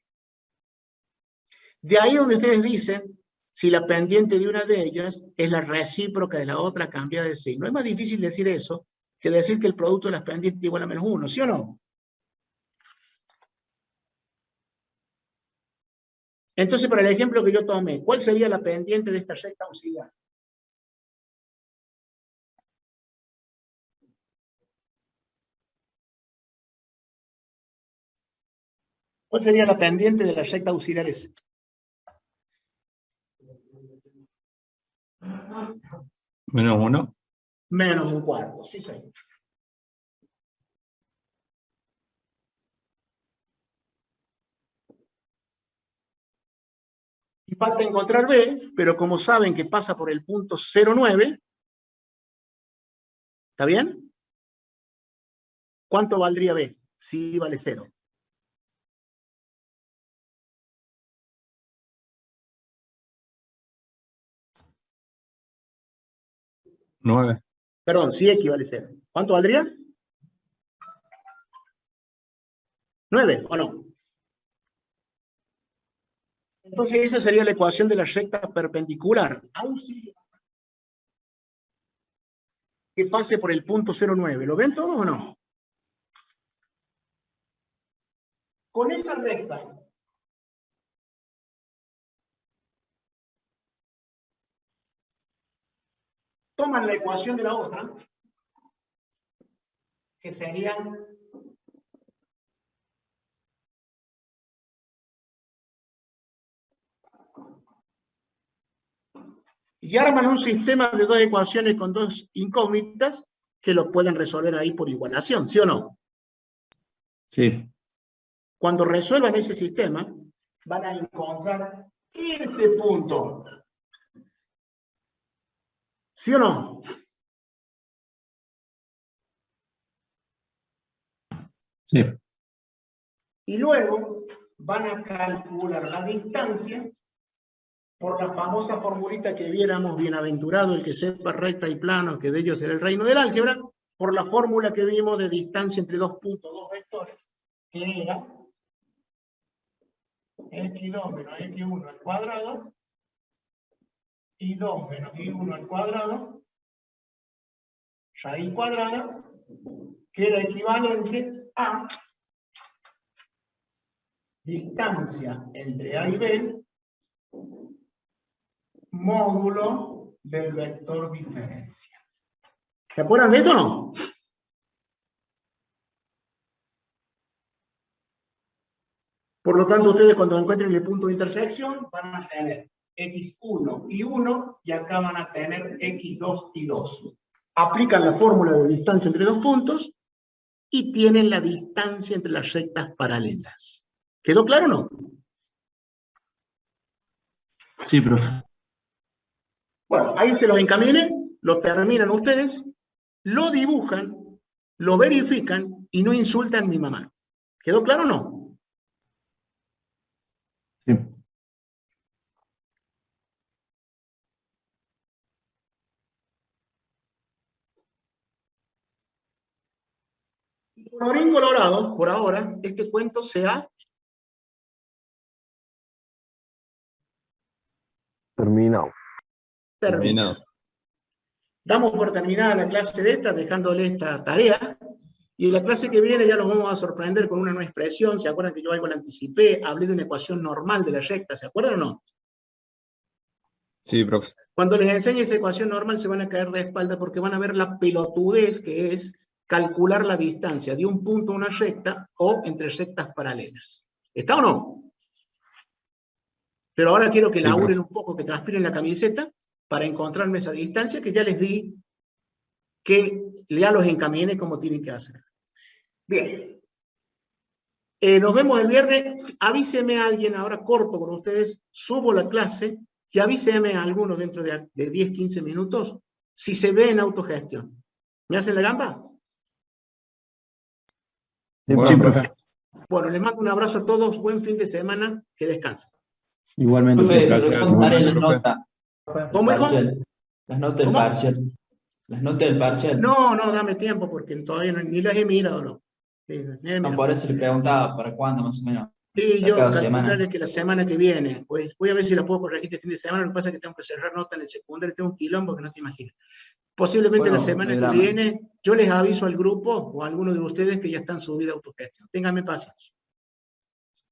De ahí donde ustedes dicen si la pendiente de una de ellas es la recíproca de la otra cambiada de signo. Es más difícil decir eso que decir que el producto de las pendientes es igual a menos 1, ¿sí o no? Entonces, para el ejemplo que yo tomé, ¿cuál sería la pendiente de esta recta auxiliar? ¿Cuál sería la pendiente de la recta auxiliar esa? Menos 1. Menos un cuarto, sí, señor. Y falta encontrar B, pero como saben que pasa por el punto 0,9, ¿está bien? ¿Cuánto valdría B? Si vale 0. Nueve. Perdón, si X vale 0. ¿Cuánto valdría? 9, ¿o no? Entonces esa sería la ecuación de la recta perpendicular auxiliar que pase por el punto 0,9. ¿Lo ven todos o no? Con esa recta toman la ecuación de la otra, que serían y arman un sistema de dos ecuaciones con dos incógnitas que lo pueden resolver ahí por igualación, ¿sí o no? Sí. Cuando resuelvan ese sistema, van a encontrar este punto. ¿Sí o no? Sí. Y luego van a calcular la distancia por la famosa formulita que viéramos, bienaventurado el que sepa recta y plano, que de ellos será el reino del álgebra, por la fórmula que vimos de distancia entre dos puntos, dos vectores, que era x2 menos x1 al cuadrado y 2 menos y1 al cuadrado raíz cuadrada, que era equivalente a distancia entre A y B módulo del vector diferencia. ¿Se acuerdan de esto o no? Por lo tanto, ustedes cuando encuentren el punto de intersección van a tener x1 y 1 y acá van a tener x2 y 2. Aplican la fórmula de distancia entre dos puntos y tienen la distancia entre las rectas paralelas. ¿Quedó claro o no? Sí, profe. Bueno, ahí se los encamine, lo terminan ustedes, lo dibujan, lo verifican y no insultan a mi mamá. ¿Quedó claro o no? Sí. Colorín colorado, por ahora, este cuento se ha Terminado. terminado. Damos por terminada la clase de esta, dejándole esta tarea. Y en la clase que viene ya los vamos a sorprender con una nueva expresión. ¿Se acuerdan que yo algo la anticipé? Hablé de una ecuación normal de la recta. ¿Se acuerdan o no? Sí, profe. Cuando les enseñe esa ecuación normal se van a caer de espalda porque van a ver la pelotudez que es calcular la distancia de un punto a una recta o entre rectas paralelas. ¿Está o no? Pero ahora quiero que Sí, laburen profe. un poco, que transpiren la camiseta para encontrarme esa distancia que ya les di, que ya los encaminé como tienen que hacer. Bien. Nos vemos el viernes. Avíseme a alguien, ahora corto con ustedes, subo la clase, y avíseme a alguno dentro de 10, 15 minutos si se ve en autogestión. ¿Me hacen la gamba? Sí, Bueno, profe. profe. Bueno, les mando un abrazo a todos, buen fin de semana, que descansen. Igualmente, Profe, Gracias, ¿me pueden dar en las profe. notas? ¿Cómo, hijo? Parcial. Las notas del ¿Cómo? parcial. Las notas del parcial. No, dame tiempo, porque todavía ni las he mirado, no. Sí, ni he No, mirado. por eso le preguntaba para cuándo más o menos. Sí, Para yo cada semana. calcularé que la semana que viene, pues voy a ver si la puedo corregir este fin de semana. Lo que pasa es que tengo que cerrar nota en el secundario, tengo un quilombo que no te imaginas. Posiblemente la Bueno, no semana hay que drama. viene, yo les aviso al grupo o a alguno de ustedes que ya están subidos a autogestión. Ténganme paciencia.